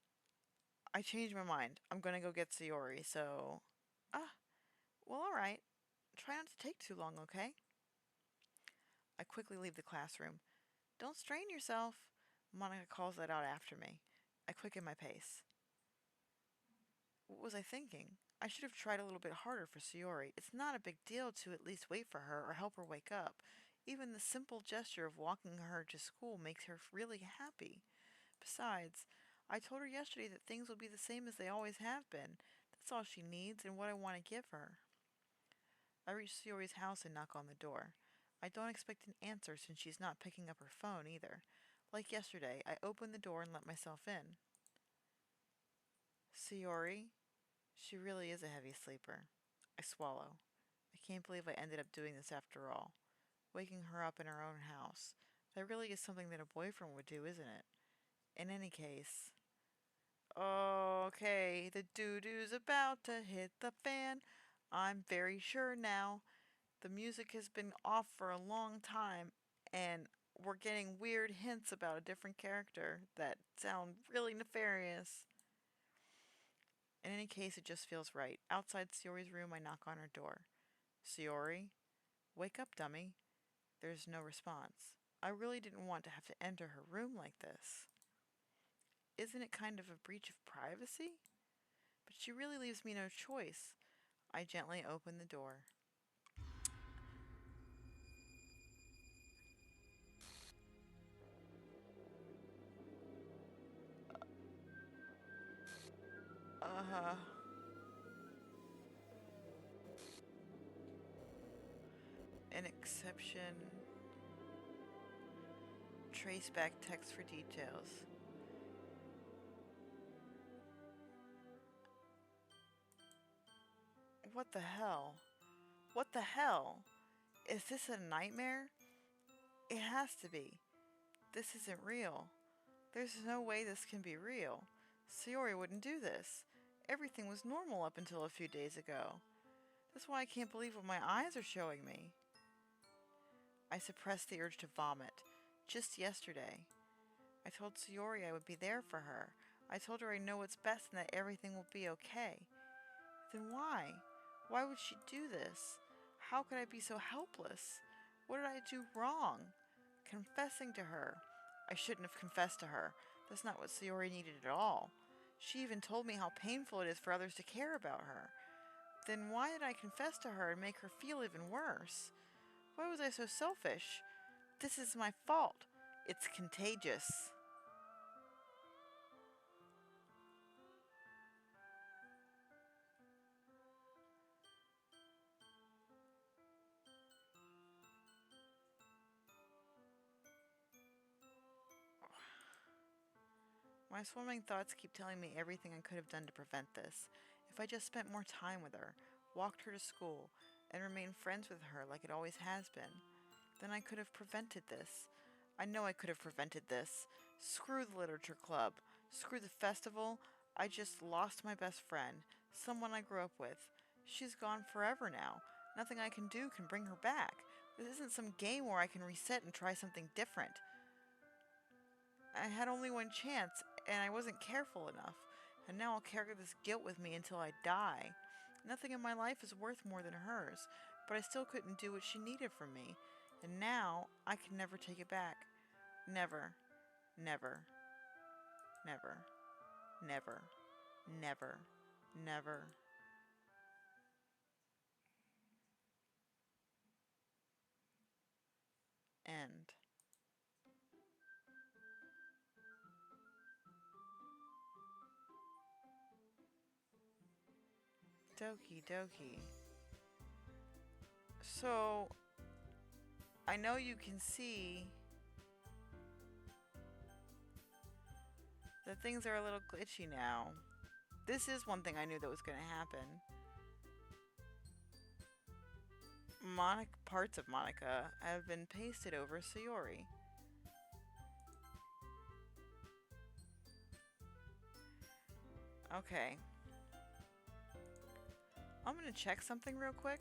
I changed my mind. I'm gonna go get Sayori, so... Ah, well, alright. Try not to take too long, okay? I quickly leave the classroom. Don't strain yourself. Monica calls that out after me. I quicken my pace. What was I thinking? I should have tried a little bit harder for Sayori. It's not a big deal to at least wait for her or help her wake up. Even the simple gesture of walking her to school makes her really happy. Besides, I told her yesterday that things will be the same as they always have been. That's all she needs and what I want to give her. I reach Sayori's house and knock on the door. I don't expect an answer since she's not picking up her phone either. Like yesterday, I open the door and let myself in. Sayori? She really is a heavy sleeper. I swallow. I can't believe I ended up doing this after all. Waking her up in her own house. That really is something that a boyfriend would do, isn't it? In any case... Okay, the doo-doo's about to hit the fan. I'm very sure now. The music has been off for a long time, and we're getting weird hints about a different character that sound really nefarious. In any case, it just feels right. Outside Sayori's room, I knock on her door. Sayori? Wake up, dummy. There's no response. I really didn't want to have to enter her room like this. Isn't it kind of a breach of privacy? But she really leaves me no choice. I gently open the door. Uh-huh. An exception. Trace back text for details. What the hell? What the hell? Is this a nightmare? It has to be. This isn't real. There's no way this can be real. Sayori wouldn't do this. Everything was normal up until a few days ago. That's why I can't believe what my eyes are showing me. I suppressed the urge to vomit. Just yesterday, I told Sayori I would be there for her. I told her I know what's best and that everything will be okay. Then why? Why would she do this? How could I be so helpless? What did I do wrong? Confessing to her. I shouldn't have confessed to her. That's not what Sayori needed at all. She even told me how painful it is for others to care about her. Then why did I confess to her and make her feel even worse? Why was I so selfish? This is my fault. It's contagious. My swimming thoughts keep telling me everything I could have done to prevent this. If I just spent more time with her, walked her to school, and remained friends with her like it always has been, then I could have prevented this. I know I could have prevented this. Screw the literature club. Screw the festival. I just lost my best friend, someone I grew up with. She's gone forever now. Nothing I can do can bring her back. This isn't some game where I can reset and try something different. I had only one chance, and I wasn't careful enough. And now I'll carry this guilt with me until I die. Nothing in my life is worth more than hers, but I still couldn't do what she needed from me. And now I can never take it back. Never, never, never, never, never, never. End. Doki doki. So, I know you can see that things are a little glitchy now. This is one thing I knew that was going to happen. Parts of Monica have been pasted over Sayori. Okay. I'm going to check something real quick.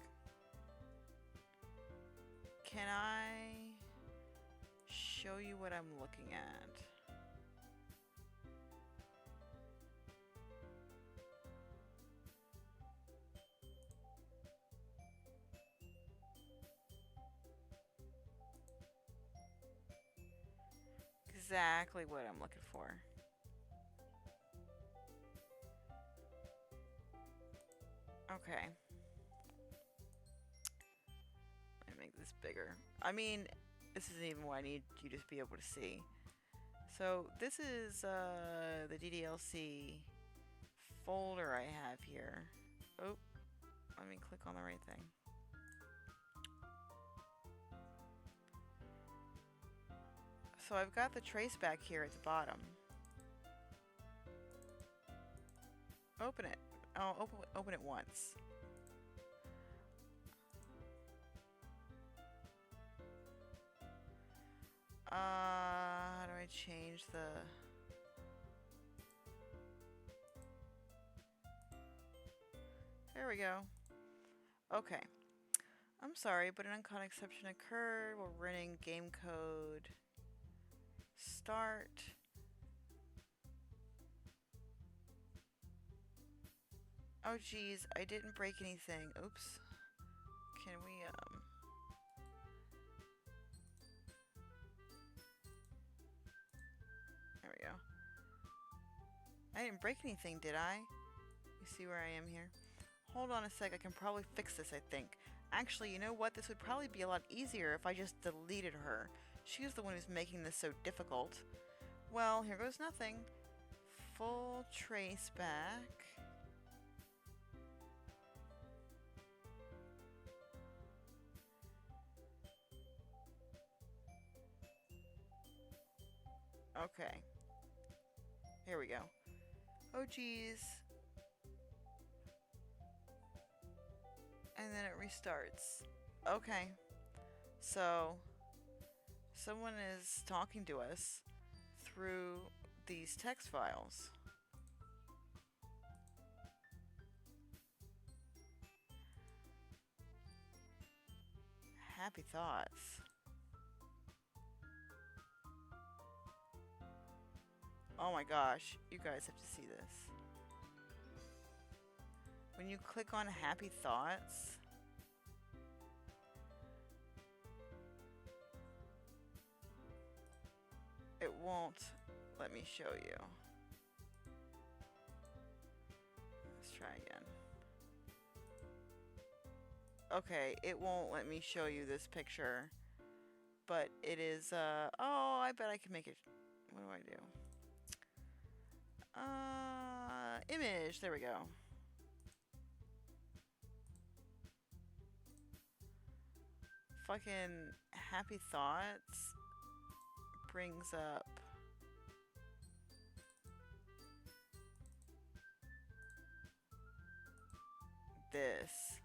Can I show you what I'm looking at? Exactly what I'm looking for. Okay. Let me make this bigger. I mean, this isn't even what I need you to be able to see. So this is the DDLC folder I have here. Oh, let me click on the right thing. So I've got the trace back here at the bottom. Open it. Oh, open it once. How do I change the... There we go. Okay. I'm sorry, but an uncaught exception occurred while running game code. Start. Oh geez, I didn't break anything. Oops. Can we, There we go. I didn't break anything, did I? You see where I am here? Hold on a sec, I can probably fix this, I think. Actually, you know what? This would probably be a lot easier if I just deleted her. She's the one who's making this so difficult. Well, here goes nothing. Full trace back. Okay. Here we go. Oh geez. And then it restarts. Okay. So, someone is talking to us through these text files. Happy thoughts. Oh my gosh, you guys have to see this. When you click on happy thoughts, won't let me show you. Let's try again. Okay, it won't let me show you this picture. But it is, oh, I bet I can make it. What do I do? Image. There we go. Fucking happy thoughts brings up this.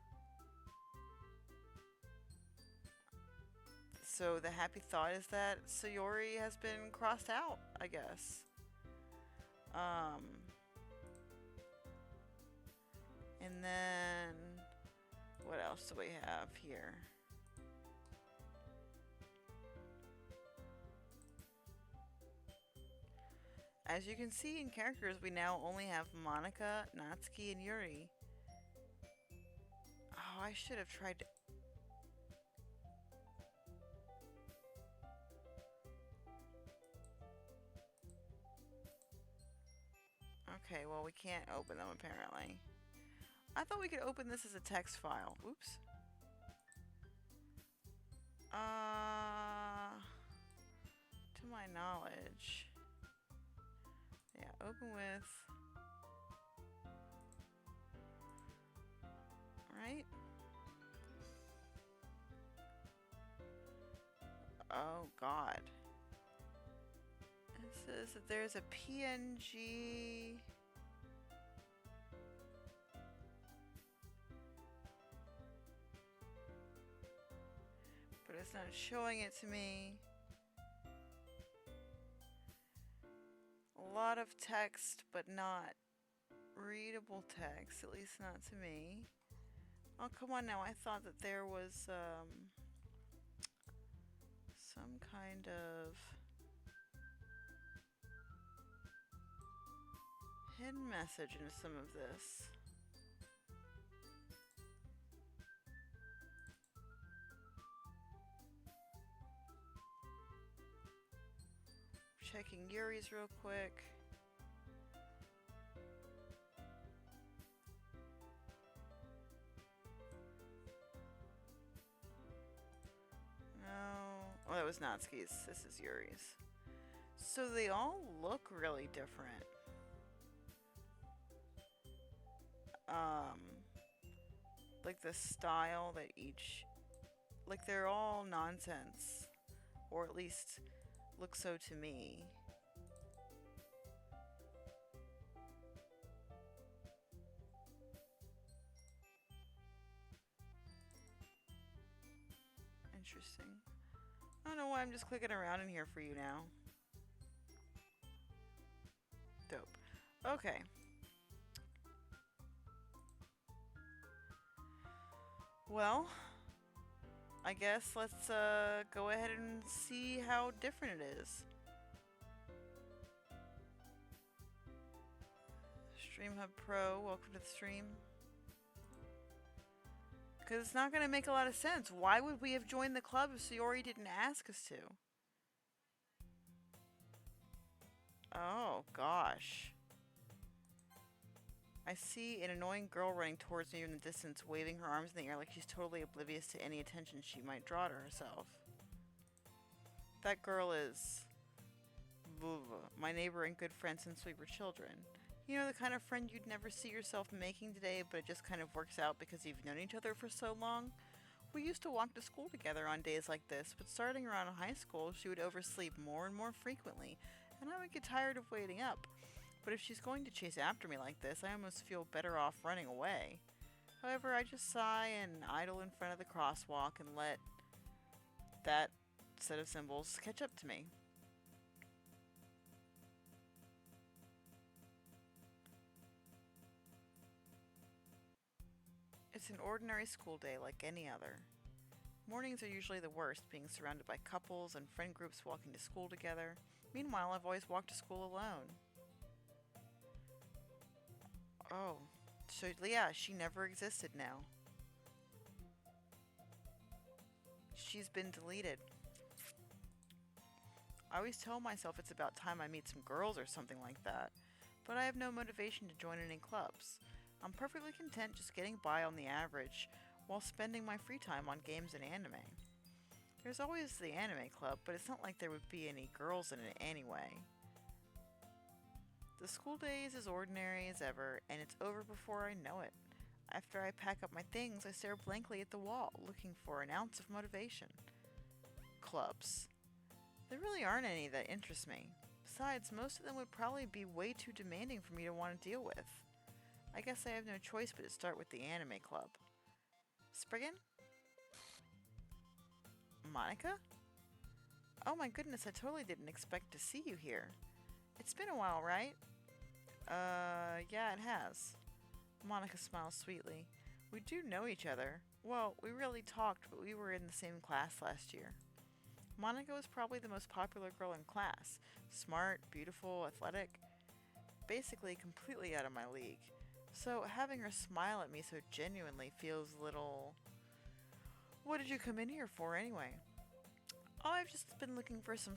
So the happy thought is that Sayori has been crossed out, I guess. And then what else do we have here? As you can see in characters, we now only have Monika, Natsuki, and Yuri. Oh, I should have tried to... Okay, well, we can't open them, apparently. I thought we could open this as a text file. Oops. To my knowledge. Yeah, open with... Right? Oh, God. It says that there's a PNG... But it's not showing it to me. A lot of text, but not readable text, at least not to me. Oh, come on now. I thought that there was some kind of hidden message into some of this. Checking Yuri's real quick. No. Oh, that was Natsuki's. This is Yuri's. So they all look really different. Like the style that each... Like they're all nonsense. Or at least look so to me. Interesting. I don't know why I'm just clicking around in here for you now. Dope. Okay. Well, I guess let's go ahead and see how different it is. Stream Hub Pro, welcome to the stream. Because it's not going to make a lot of sense. Why would we have joined the club if Sayori didn't ask us to? Oh, gosh. I see an annoying girl running towards me in the distance, waving her arms in the air like she's totally oblivious to any attention she might draw to herself. That girl is... my neighbor and good friend since we were children. You know, the kind of friend you'd never see yourself making today, but it just kind of works out because you've known each other for so long. We used to walk to school together on days like this, but starting around high school, she would oversleep more and more frequently, and I would get tired of waiting up. But if she's going to chase after me like this, I almost feel better off running away. However, I just sigh and idle in front of the crosswalk and let that set of symbols catch up to me. It's an ordinary school day like any other. Mornings are usually the worst, being surrounded by couples and friend groups walking to school together. Meanwhile, I've always walked to school alone. Oh, so yeah, she never existed now. She's been deleted. I always tell myself it's about time I meet some girls or something like that, but I have no motivation to join any clubs. I'm perfectly content just getting by on the average while spending my free time on games and anime. There's always the anime club, but it's not like there would be any girls in it anyway. The school day is as ordinary as ever, and it's over before I know it. After I pack up my things, I stare blankly at the wall, looking for an ounce of motivation. Clubs. There really aren't any that interest me. Besides, most of them would probably be way too demanding for me to want to deal with. I guess I have no choice but to start with the anime club. Spriggan? Monica? Oh my goodness, I totally didn't expect to see you here. It's been a while, right? Yeah, it has. Monica smiles sweetly. We do know each other. Well, we really talked, but we were in the same class last year. Monica was probably the most popular girl in class. Smart, beautiful, athletic. Basically completely out of my league. So having her smile at me so genuinely feels a little... What did you come in here for anyway? Oh, I've just been looking for some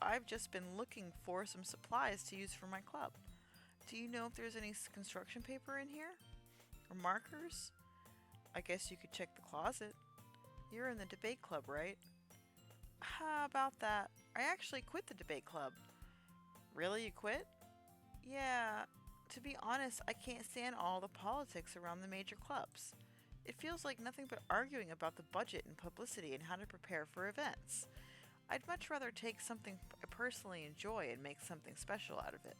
I've just been looking for some supplies to use for my club. Do you know if there's any construction paper in here? Or markers? I guess you could check the closet. You're in the debate club, right? How about that? I actually quit the debate club. Really, you quit? Yeah, to be honest, I can't stand all the politics around the major clubs. It feels like nothing but arguing about the budget and publicity and how to prepare for events. I'd much rather take something I personally enjoy and make something special out of it.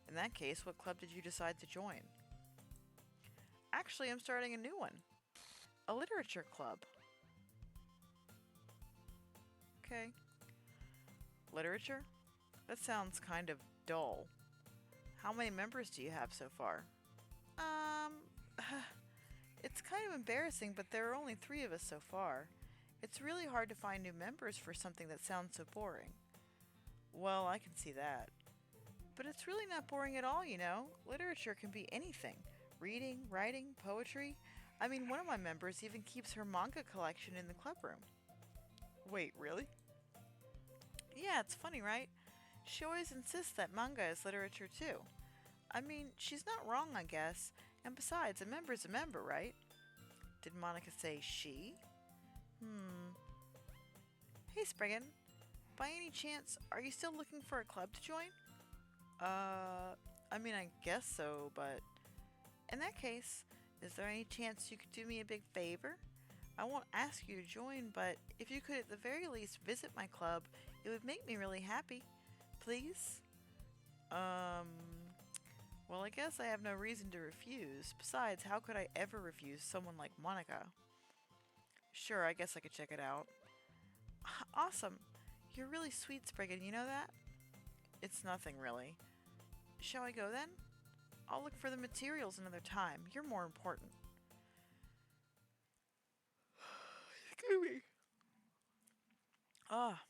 In that case, what club did you decide to join? Actually, I'm starting a new one. A literature club. Okay. Literature? That sounds kind of dull. How many members do you have so far? It's kind of embarrassing, but there are only 3 of us so far. It's really hard to find new members for something that sounds so boring. Well, I can see that. But it's really not boring at all, you know. Literature can be anything. Reading, writing, poetry. I mean, one of my members even keeps her manga collection in the club room. Wait, really? Yeah, it's funny, right? She always insists that manga is literature too. I mean, she's not wrong, I guess. And besides, a member's a member, right? Did Monica say she? Hey, Spriggan. By any chance, are you still looking for a club to join? I mean, I guess so, but... In that case, is there any chance you could do me a big favor? I won't ask you to join, but if you could at the very least visit my club, it would make me really happy. Please? Well, I guess I have no reason to refuse. Besides, how could I ever refuse someone like Monica? Sure, I guess I could check it out. Awesome. You're really sweet, Spriggan, you know that? It's nothing, really. Shall I go then? I'll look for the materials another time. You're more important. Excuse me. Ah.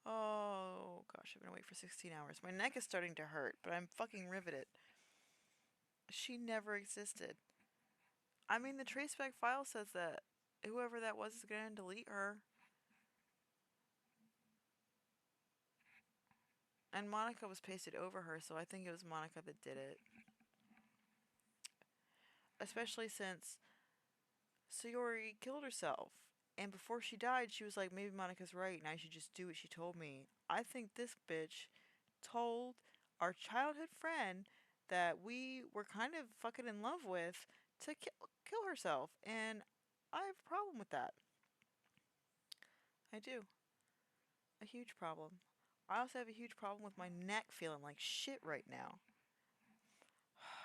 Oh, gosh, I've been awake for 16 hours. My neck is starting to hurt, but I'm fucking riveted. She never existed. I mean, the traceback file says that whoever that was is gonna delete her. And Monica was pasted over her, so I think it was Monica that did it. Especially since Sayori killed herself. And before she died, she was like, maybe Monica's right and I should just do what she told me. I think this bitch told our childhood friend that we were kind of fucking in love with to kill herself. And I have a problem with that. I do. A huge problem. I also have a huge problem with my neck feeling like shit right now.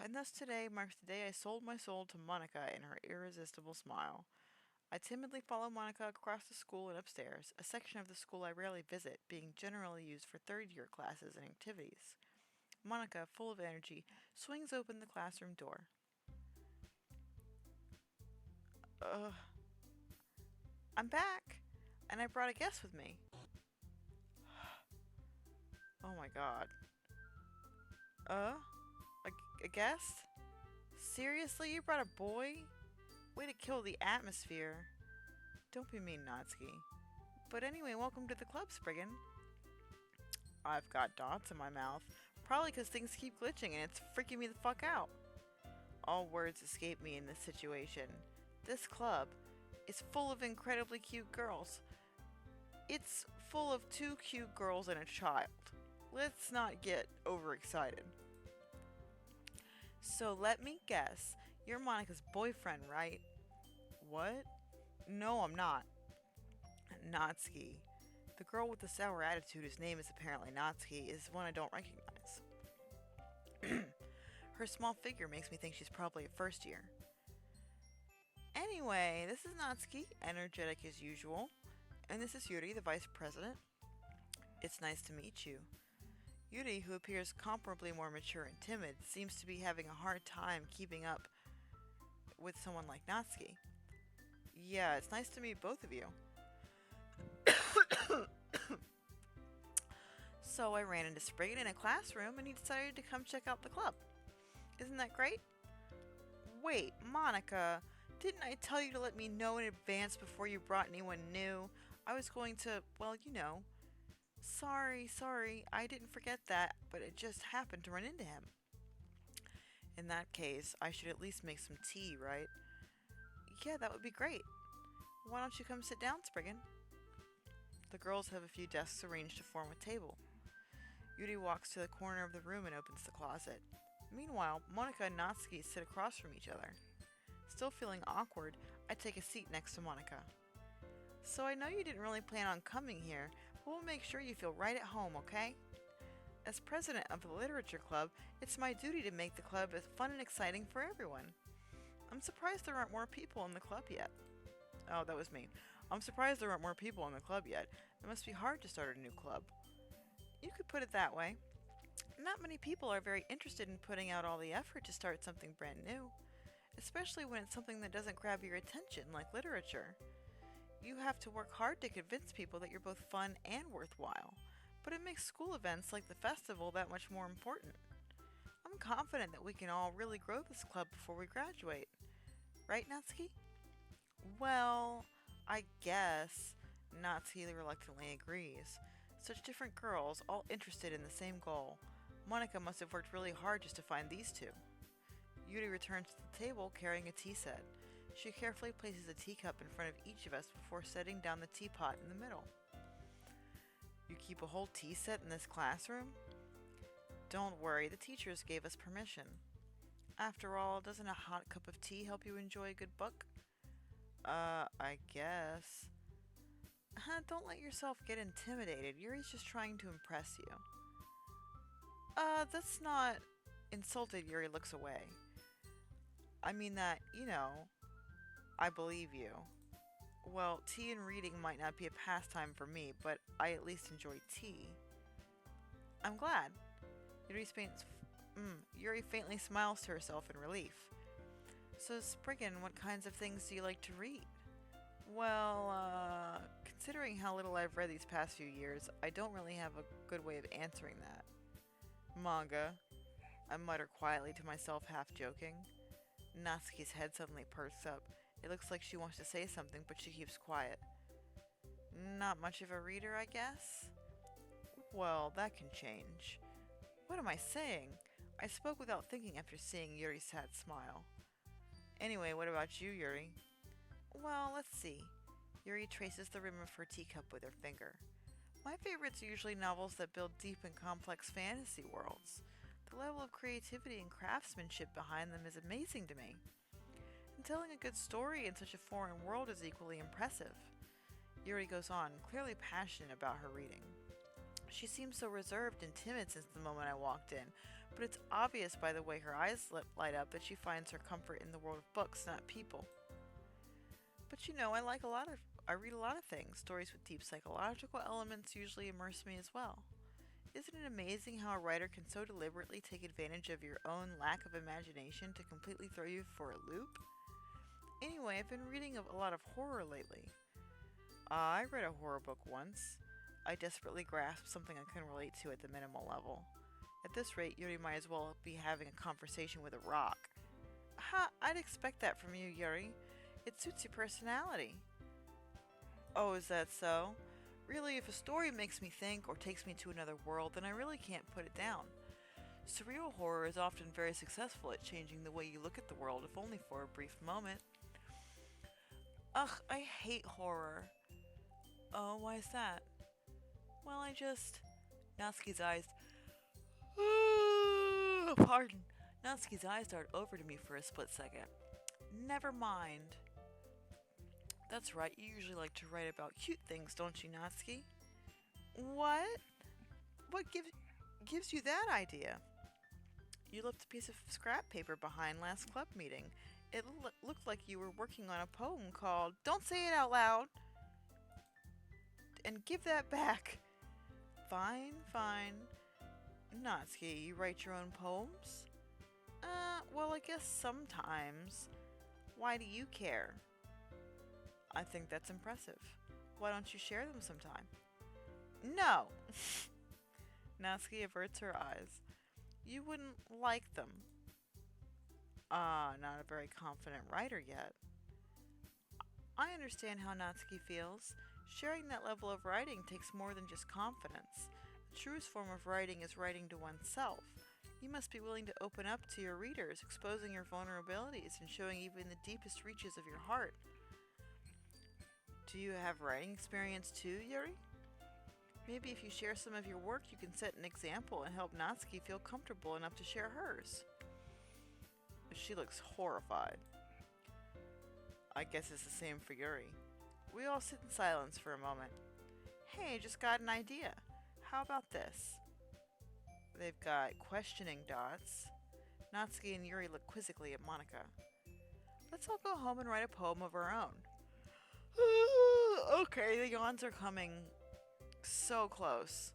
And thus today marks the day I sold my soul to Monica and her irresistible smile. I timidly follow Monica across the school and upstairs, a section of the school I rarely visit, being generally used for third-year classes and activities. Monica, full of energy, swings open the classroom door. I'm back, and I brought a guest with me. Oh my god. A guest? Seriously, you brought a boy? Way to kill the atmosphere. Don't be mean, Natsuki. But anyway, welcome to the club, Spriggan. I've got dots in my mouth. Probably because things keep glitching and it's freaking me the fuck out. All words escape me in this situation. This club is full of incredibly cute girls. It's full of 2 cute girls and a child. Let's not get overexcited. So let me guess, you're Monica's boyfriend, right? What? No, I'm not. Natsuki. The girl with the sour attitude, whose name is apparently Natsuki, is one I don't recognize. Her small figure makes me think she's probably a first year. Anyway, this is Natsuki, energetic as usual. And this is Yuri, the vice president. It's nice to meet you. Yuri, who appears comparably more mature and timid, seems to be having a hard time keeping up with someone like Natsuki. Yeah, it's nice to meet both of you. So I ran into Spriggan in a classroom and he decided to come check out the club. Isn't that great? Wait, Monica, didn't I tell you to let me know in advance before you brought anyone new? I was going to, well, you know. Sorry, I didn't forget that, but it just happened to run into him. In that case, I should at least make some tea, right? Yeah, that would be great. Why don't you come sit down, Spriggan? The girls have a few desks arranged to form a table. Yuri walks to the corner of the room and opens the closet. Meanwhile, Monica and Natsuki sit across from each other. Still feeling awkward, I take a seat next to Monica. So I know you didn't really plan on coming here, but we'll make sure you feel right at home, okay? As president of the literature club, it's my duty to make the club as fun and exciting for everyone. I'm surprised there aren't more people in the club yet. Oh, that was me. I'm surprised there aren't more people in the club yet. It must be hard to start a new club. You could put it that way. Not many people are very interested in putting out all the effort to start something brand new, especially when it's something that doesn't grab your attention like literature. You have to work hard to convince people that you're both fun and worthwhile, but it makes school events like the festival that much more important. I'm confident that we can all really grow this club before we graduate. Right, Natsuki? Well, I guess. Natsuki reluctantly agrees. Such different girls, all interested in the same goal. Monica must have worked really hard just to find these two. Yuri returns to the table carrying a tea set. She carefully places a teacup in front of each of us before setting down the teapot in the middle. You keep a whole tea set in this classroom? Don't worry, the teachers gave us permission. After all, doesn't a hot cup of tea help you enjoy a good book? I guess. Don't let yourself get intimidated. Yuri's just trying to impress you. That's not... Insulted, Yuri looks away. I mean that, I believe you. Well, tea and reading might not be a pastime for me, but I at least enjoy tea. I'm glad. Yuri faintly smiles to herself in relief. So, Spriggan, what kinds of things do you like to read? Well, considering how little I've read these past few years, I don't really have a good way of answering that. Manga, I mutter quietly to myself, half joking. Natsuki's head suddenly perks up. It looks like she wants to say something, but she keeps quiet. Not much of a reader, I guess? Well, that can change. What am I saying? I spoke without thinking after seeing Yuri's sad smile. Anyway, what about you, Yuri? Well, let's see. Yuri traces the rim of her teacup with her finger. My favorites are usually novels that build deep and complex fantasy worlds. The level of creativity and craftsmanship behind them is amazing to me. And telling a good story in such a foreign world is equally impressive. Yuri goes on, clearly passionate about her reading. She seems so reserved and timid since the moment I walked in, but it's obvious by the way her eyes light up that she finds her comfort in the world of books, not people. But I read a lot of things. Stories with deep psychological elements usually immerse me as well. Isn't it amazing how a writer can so deliberately take advantage of your own lack of imagination to completely throw you for a loop? Anyway, I've been reading a lot of horror lately. I read a horror book once. I desperately grasped something I couldn't relate to at the minimal level. At this rate, Yuri might as well be having a conversation with a rock. Ha! I'd expect that from you, Yuri. It suits your personality. Oh, is that so? Really, if a story makes me think or takes me to another world, then I really can't put it down. Surreal horror is often very successful at changing the way you look at the world, if only for a brief moment. Ugh, I hate horror. Oh, why is that? Well, I just. Natsuki's eyes. Pardon. Natsuki's eyes darted over to me for a split second. Never mind. That's right, you usually like to write about cute things, don't you, Natsuki? What? What gives you that idea? You left a piece of scrap paper behind last club meeting. It looked like you were working on a poem called Don't Say It Out Loud! And give that back! Fine, fine. Natsuki, you write your own poems? Well, I guess sometimes. Why do you care? I think that's impressive. Why don't you share them sometime? No! Natsuki averts her eyes. You wouldn't like them. Not a very confident writer yet. I understand how Natsuki feels. Sharing that level of writing takes more than just confidence. The truest form of writing is writing to oneself. You must be willing to open up to your readers, exposing your vulnerabilities and showing even the deepest reaches of your heart. Do you have writing experience too, Yuri? Maybe if you share some of your work, you can set an example and help Natsuki feel comfortable enough to share hers. She looks horrified. I guess it's the same for Yuri. We all sit in silence for a moment. Hey, just got an idea. How about this? They've got questioning dots. Natsuki and Yuri look quizzically at Monica. Let's all go home and write a poem of our own. Okay, the yawns are coming so close.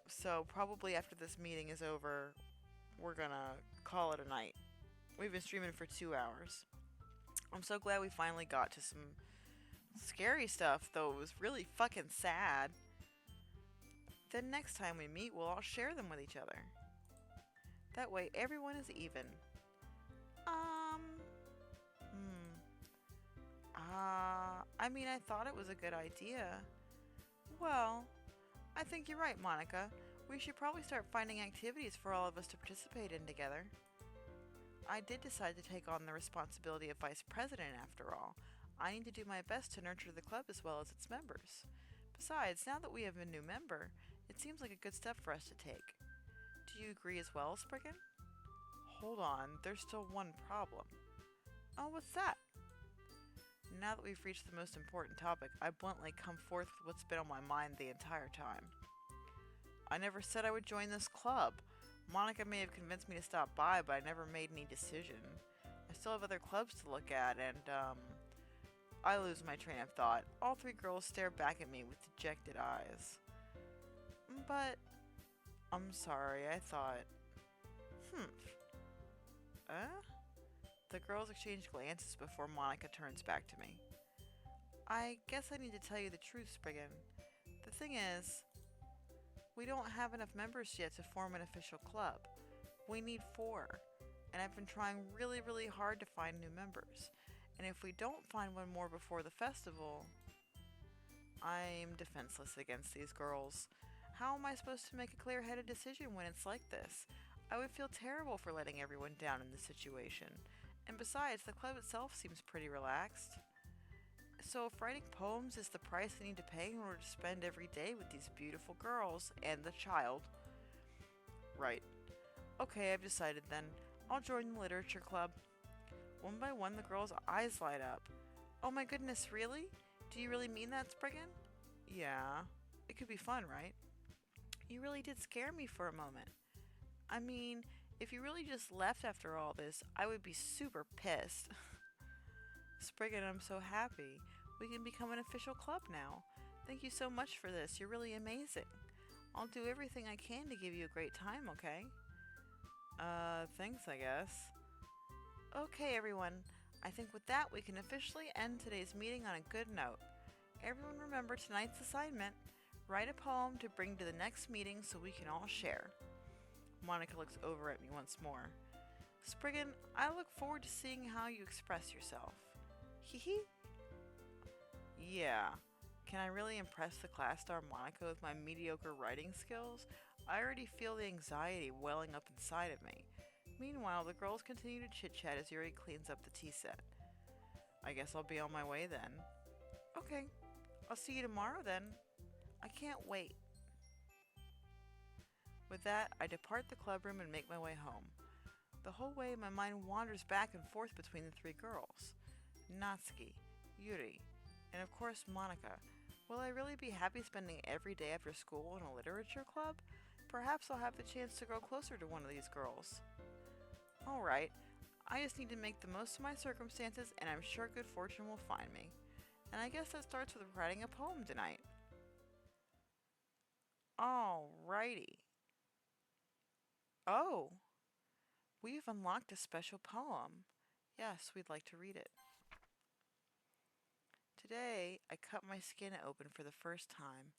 So probably after this meeting is over, we're gonna call it a night. We've been streaming for 2 hours. I'm so glad we finally got to some scary stuff, though it was really fucking sad. Then next time we meet, we'll all share them with each other. That way everyone is even. I thought it was a good idea. Well, I think you're right, Monica. We should probably start finding activities for all of us to participate in together. I did decide to take on the responsibility of vice president after all. I need to do my best to nurture the club as well as its members. Besides, now that we have a new member, it seems like a good step for us to take. Do you agree as well, Spriggan? Hold on, there's still one problem. Oh, what's that? Now that we've reached the most important topic, I bluntly come forth with what's been on my mind the entire time. I never said I would join this club. Monica may have convinced me to stop by, but I never made any decision. I still have other clubs to look at, and, I lose my train of thought. All three girls stare back at me with dejected eyes. But, I'm sorry, I thought... The girls exchange glances before Monica turns back to me. I guess I need to tell you the truth, Spriggan. The thing is, we don't have enough members yet to form an official club. We need 4, and I've been trying really, really hard to find new members. And if we don't find one more before the festival, I'm defenseless against these girls. How am I supposed to make a clear-headed decision when it's like this? I would feel terrible for letting everyone down in this situation. And besides, the club itself seems pretty relaxed. So if writing poems is the price I need to pay in order to spend every day with these beautiful girls and the child... Right. Okay, I've decided then. I'll join the literature club. One by one, the girls' eyes light up. Oh my goodness, really? Do you really mean that, Spriggan? Yeah. It could be fun, right? You really did scare me for a moment. I mean, if you really just left after all this, I would be super pissed. Spriggan, I'm so happy. We can become an official club now. Thank you so much for this. You're really amazing. I'll do everything I can to give you a great time, okay? Thanks, I guess. Okay, everyone. I think with that, we can officially end today's meeting on a good note. Everyone remember tonight's assignment. Write a poem to bring to the next meeting so we can all share. Monica looks over at me once more. Spriggan, I look forward to seeing how you express yourself. Hee hee. Yeah. Can I really impress the class star Monica with my mediocre writing skills? I already feel the anxiety welling up inside of me. Meanwhile, the girls continue to chit chat as Yuri cleans up the tea set. I guess I'll be on my way then. Okay, I'll see you tomorrow then. I can't wait. With that, I depart the clubroom and make my way home. The whole way, my mind wanders back and forth between the three girls Natsuki, Yuri, and of course Monica. Will I really be happy spending every day after school in a literature club? Perhaps I'll have the chance to grow closer to one of these girls. Alright, I just need to make the most of my circumstances, and I'm sure good fortune will find me. And I guess that starts with writing a poem tonight. Alrighty. Oh, we've unlocked a special poem. Yes, we'd like to read it. Today, I cut my skin open for the first time.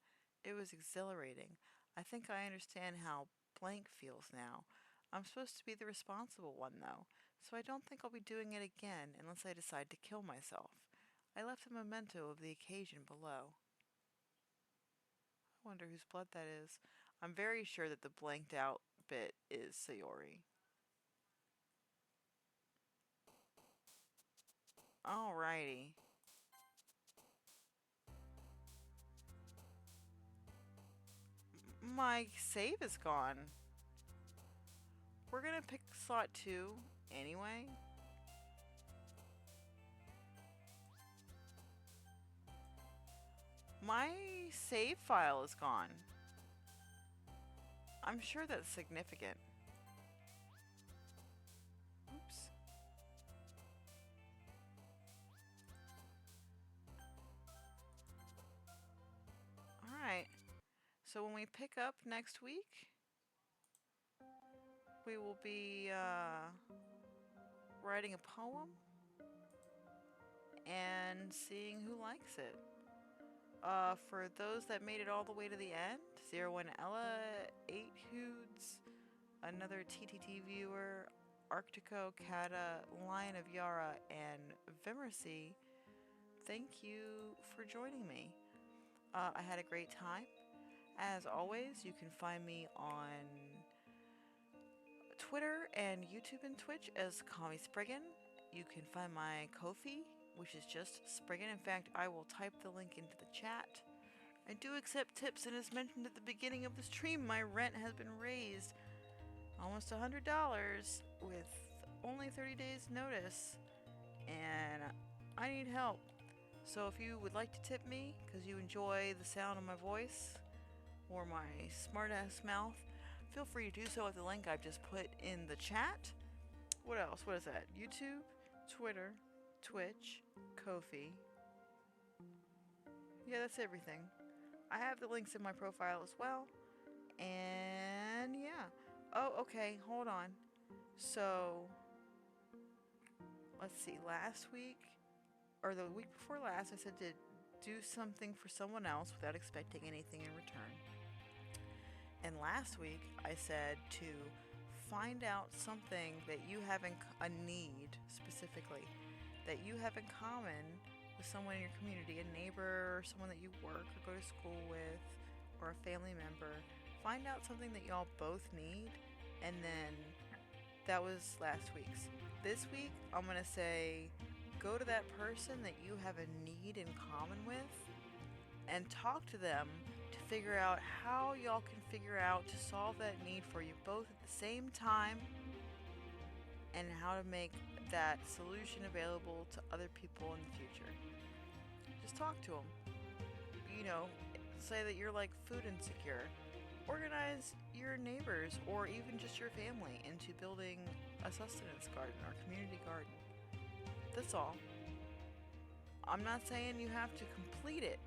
It was exhilarating. I think I understand how blank feels now. I'm supposed to be the responsible one, though, so I don't think I'll be doing it again unless I decide to kill myself. I left a memento of the occasion below. I wonder whose blood that is. I'm very sure that the blanked out bit is Sayori. Alrighty. My save is gone. We're gonna pick slot 2 anyway. My save file is gone. I'm sure that's significant. Oops. Alright. So when we pick up next week, we will be writing a poem and seeing who likes it. For those that made it all the way to the end, 01 Ella, 8 Hoods, another TTT viewer, Arctico, Kata, Lion of Yara, and Vimercy, thank you for joining me. I had a great time. As always, you can find me on Twitter and YouTube and Twitch as Call Me Spriggan. You can find my Ko-fi, which is just Spriggan. In fact, I will type the link into the chat. I do accept tips, and as mentioned at the beginning of the stream, my rent has been raised almost $100 with only 30 days notice, and I need help. So if you would like to tip me because you enjoy the sound of my voice or my smart-ass mouth, feel free to do so at the link I've just put in the chat. What else? What is that? YouTube, Twitter, Twitch, Ko-fi. Yeah, that's everything. I have the links in my profile as well. And yeah. Oh, okay, hold on. So, let's see. Last week, or the week before last, I said to do something for someone else without expecting anything in return. And last week, I said to find out something that you have a need specifically, that you have in common with someone in your community, a neighbor, or someone that you work or go to school with, or a family member. Find out something that y'all both need, and then that was last week's. This week, I'm going to say go to that person that you have a need in common with and talk to them to figure out how y'all can figure out to solve that need for you both at the same time, and how to make that solution available to other people in the future. Just talk to them. You know, say that you're like food insecure. Organize your neighbors or even just your family into building a sustenance garden or community garden. That's all. I'm not saying you have to complete it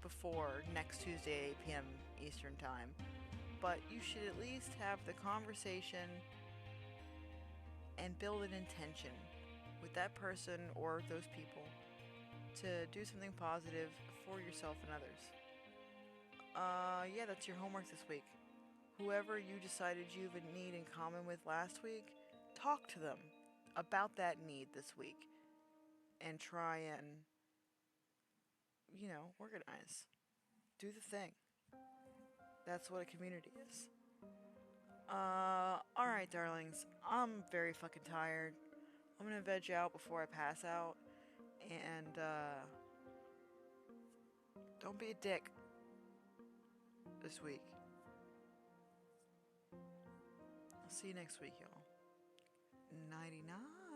before next Tuesday, 8 p.m. Eastern Time, but you should at least have the conversation and build an intention with that person or those people to do something positive for yourself and others. Yeah, that's your homework this week. Whoever you decided you have a need in common with last week, talk to them about that need this week. and try and, organize. Do the thing. That's what a community is. Alright, darlings. I'm very fucking tired. I'm gonna veg out before I pass out. And, don't be a dick this week. I'll see you next week, y'all. 99.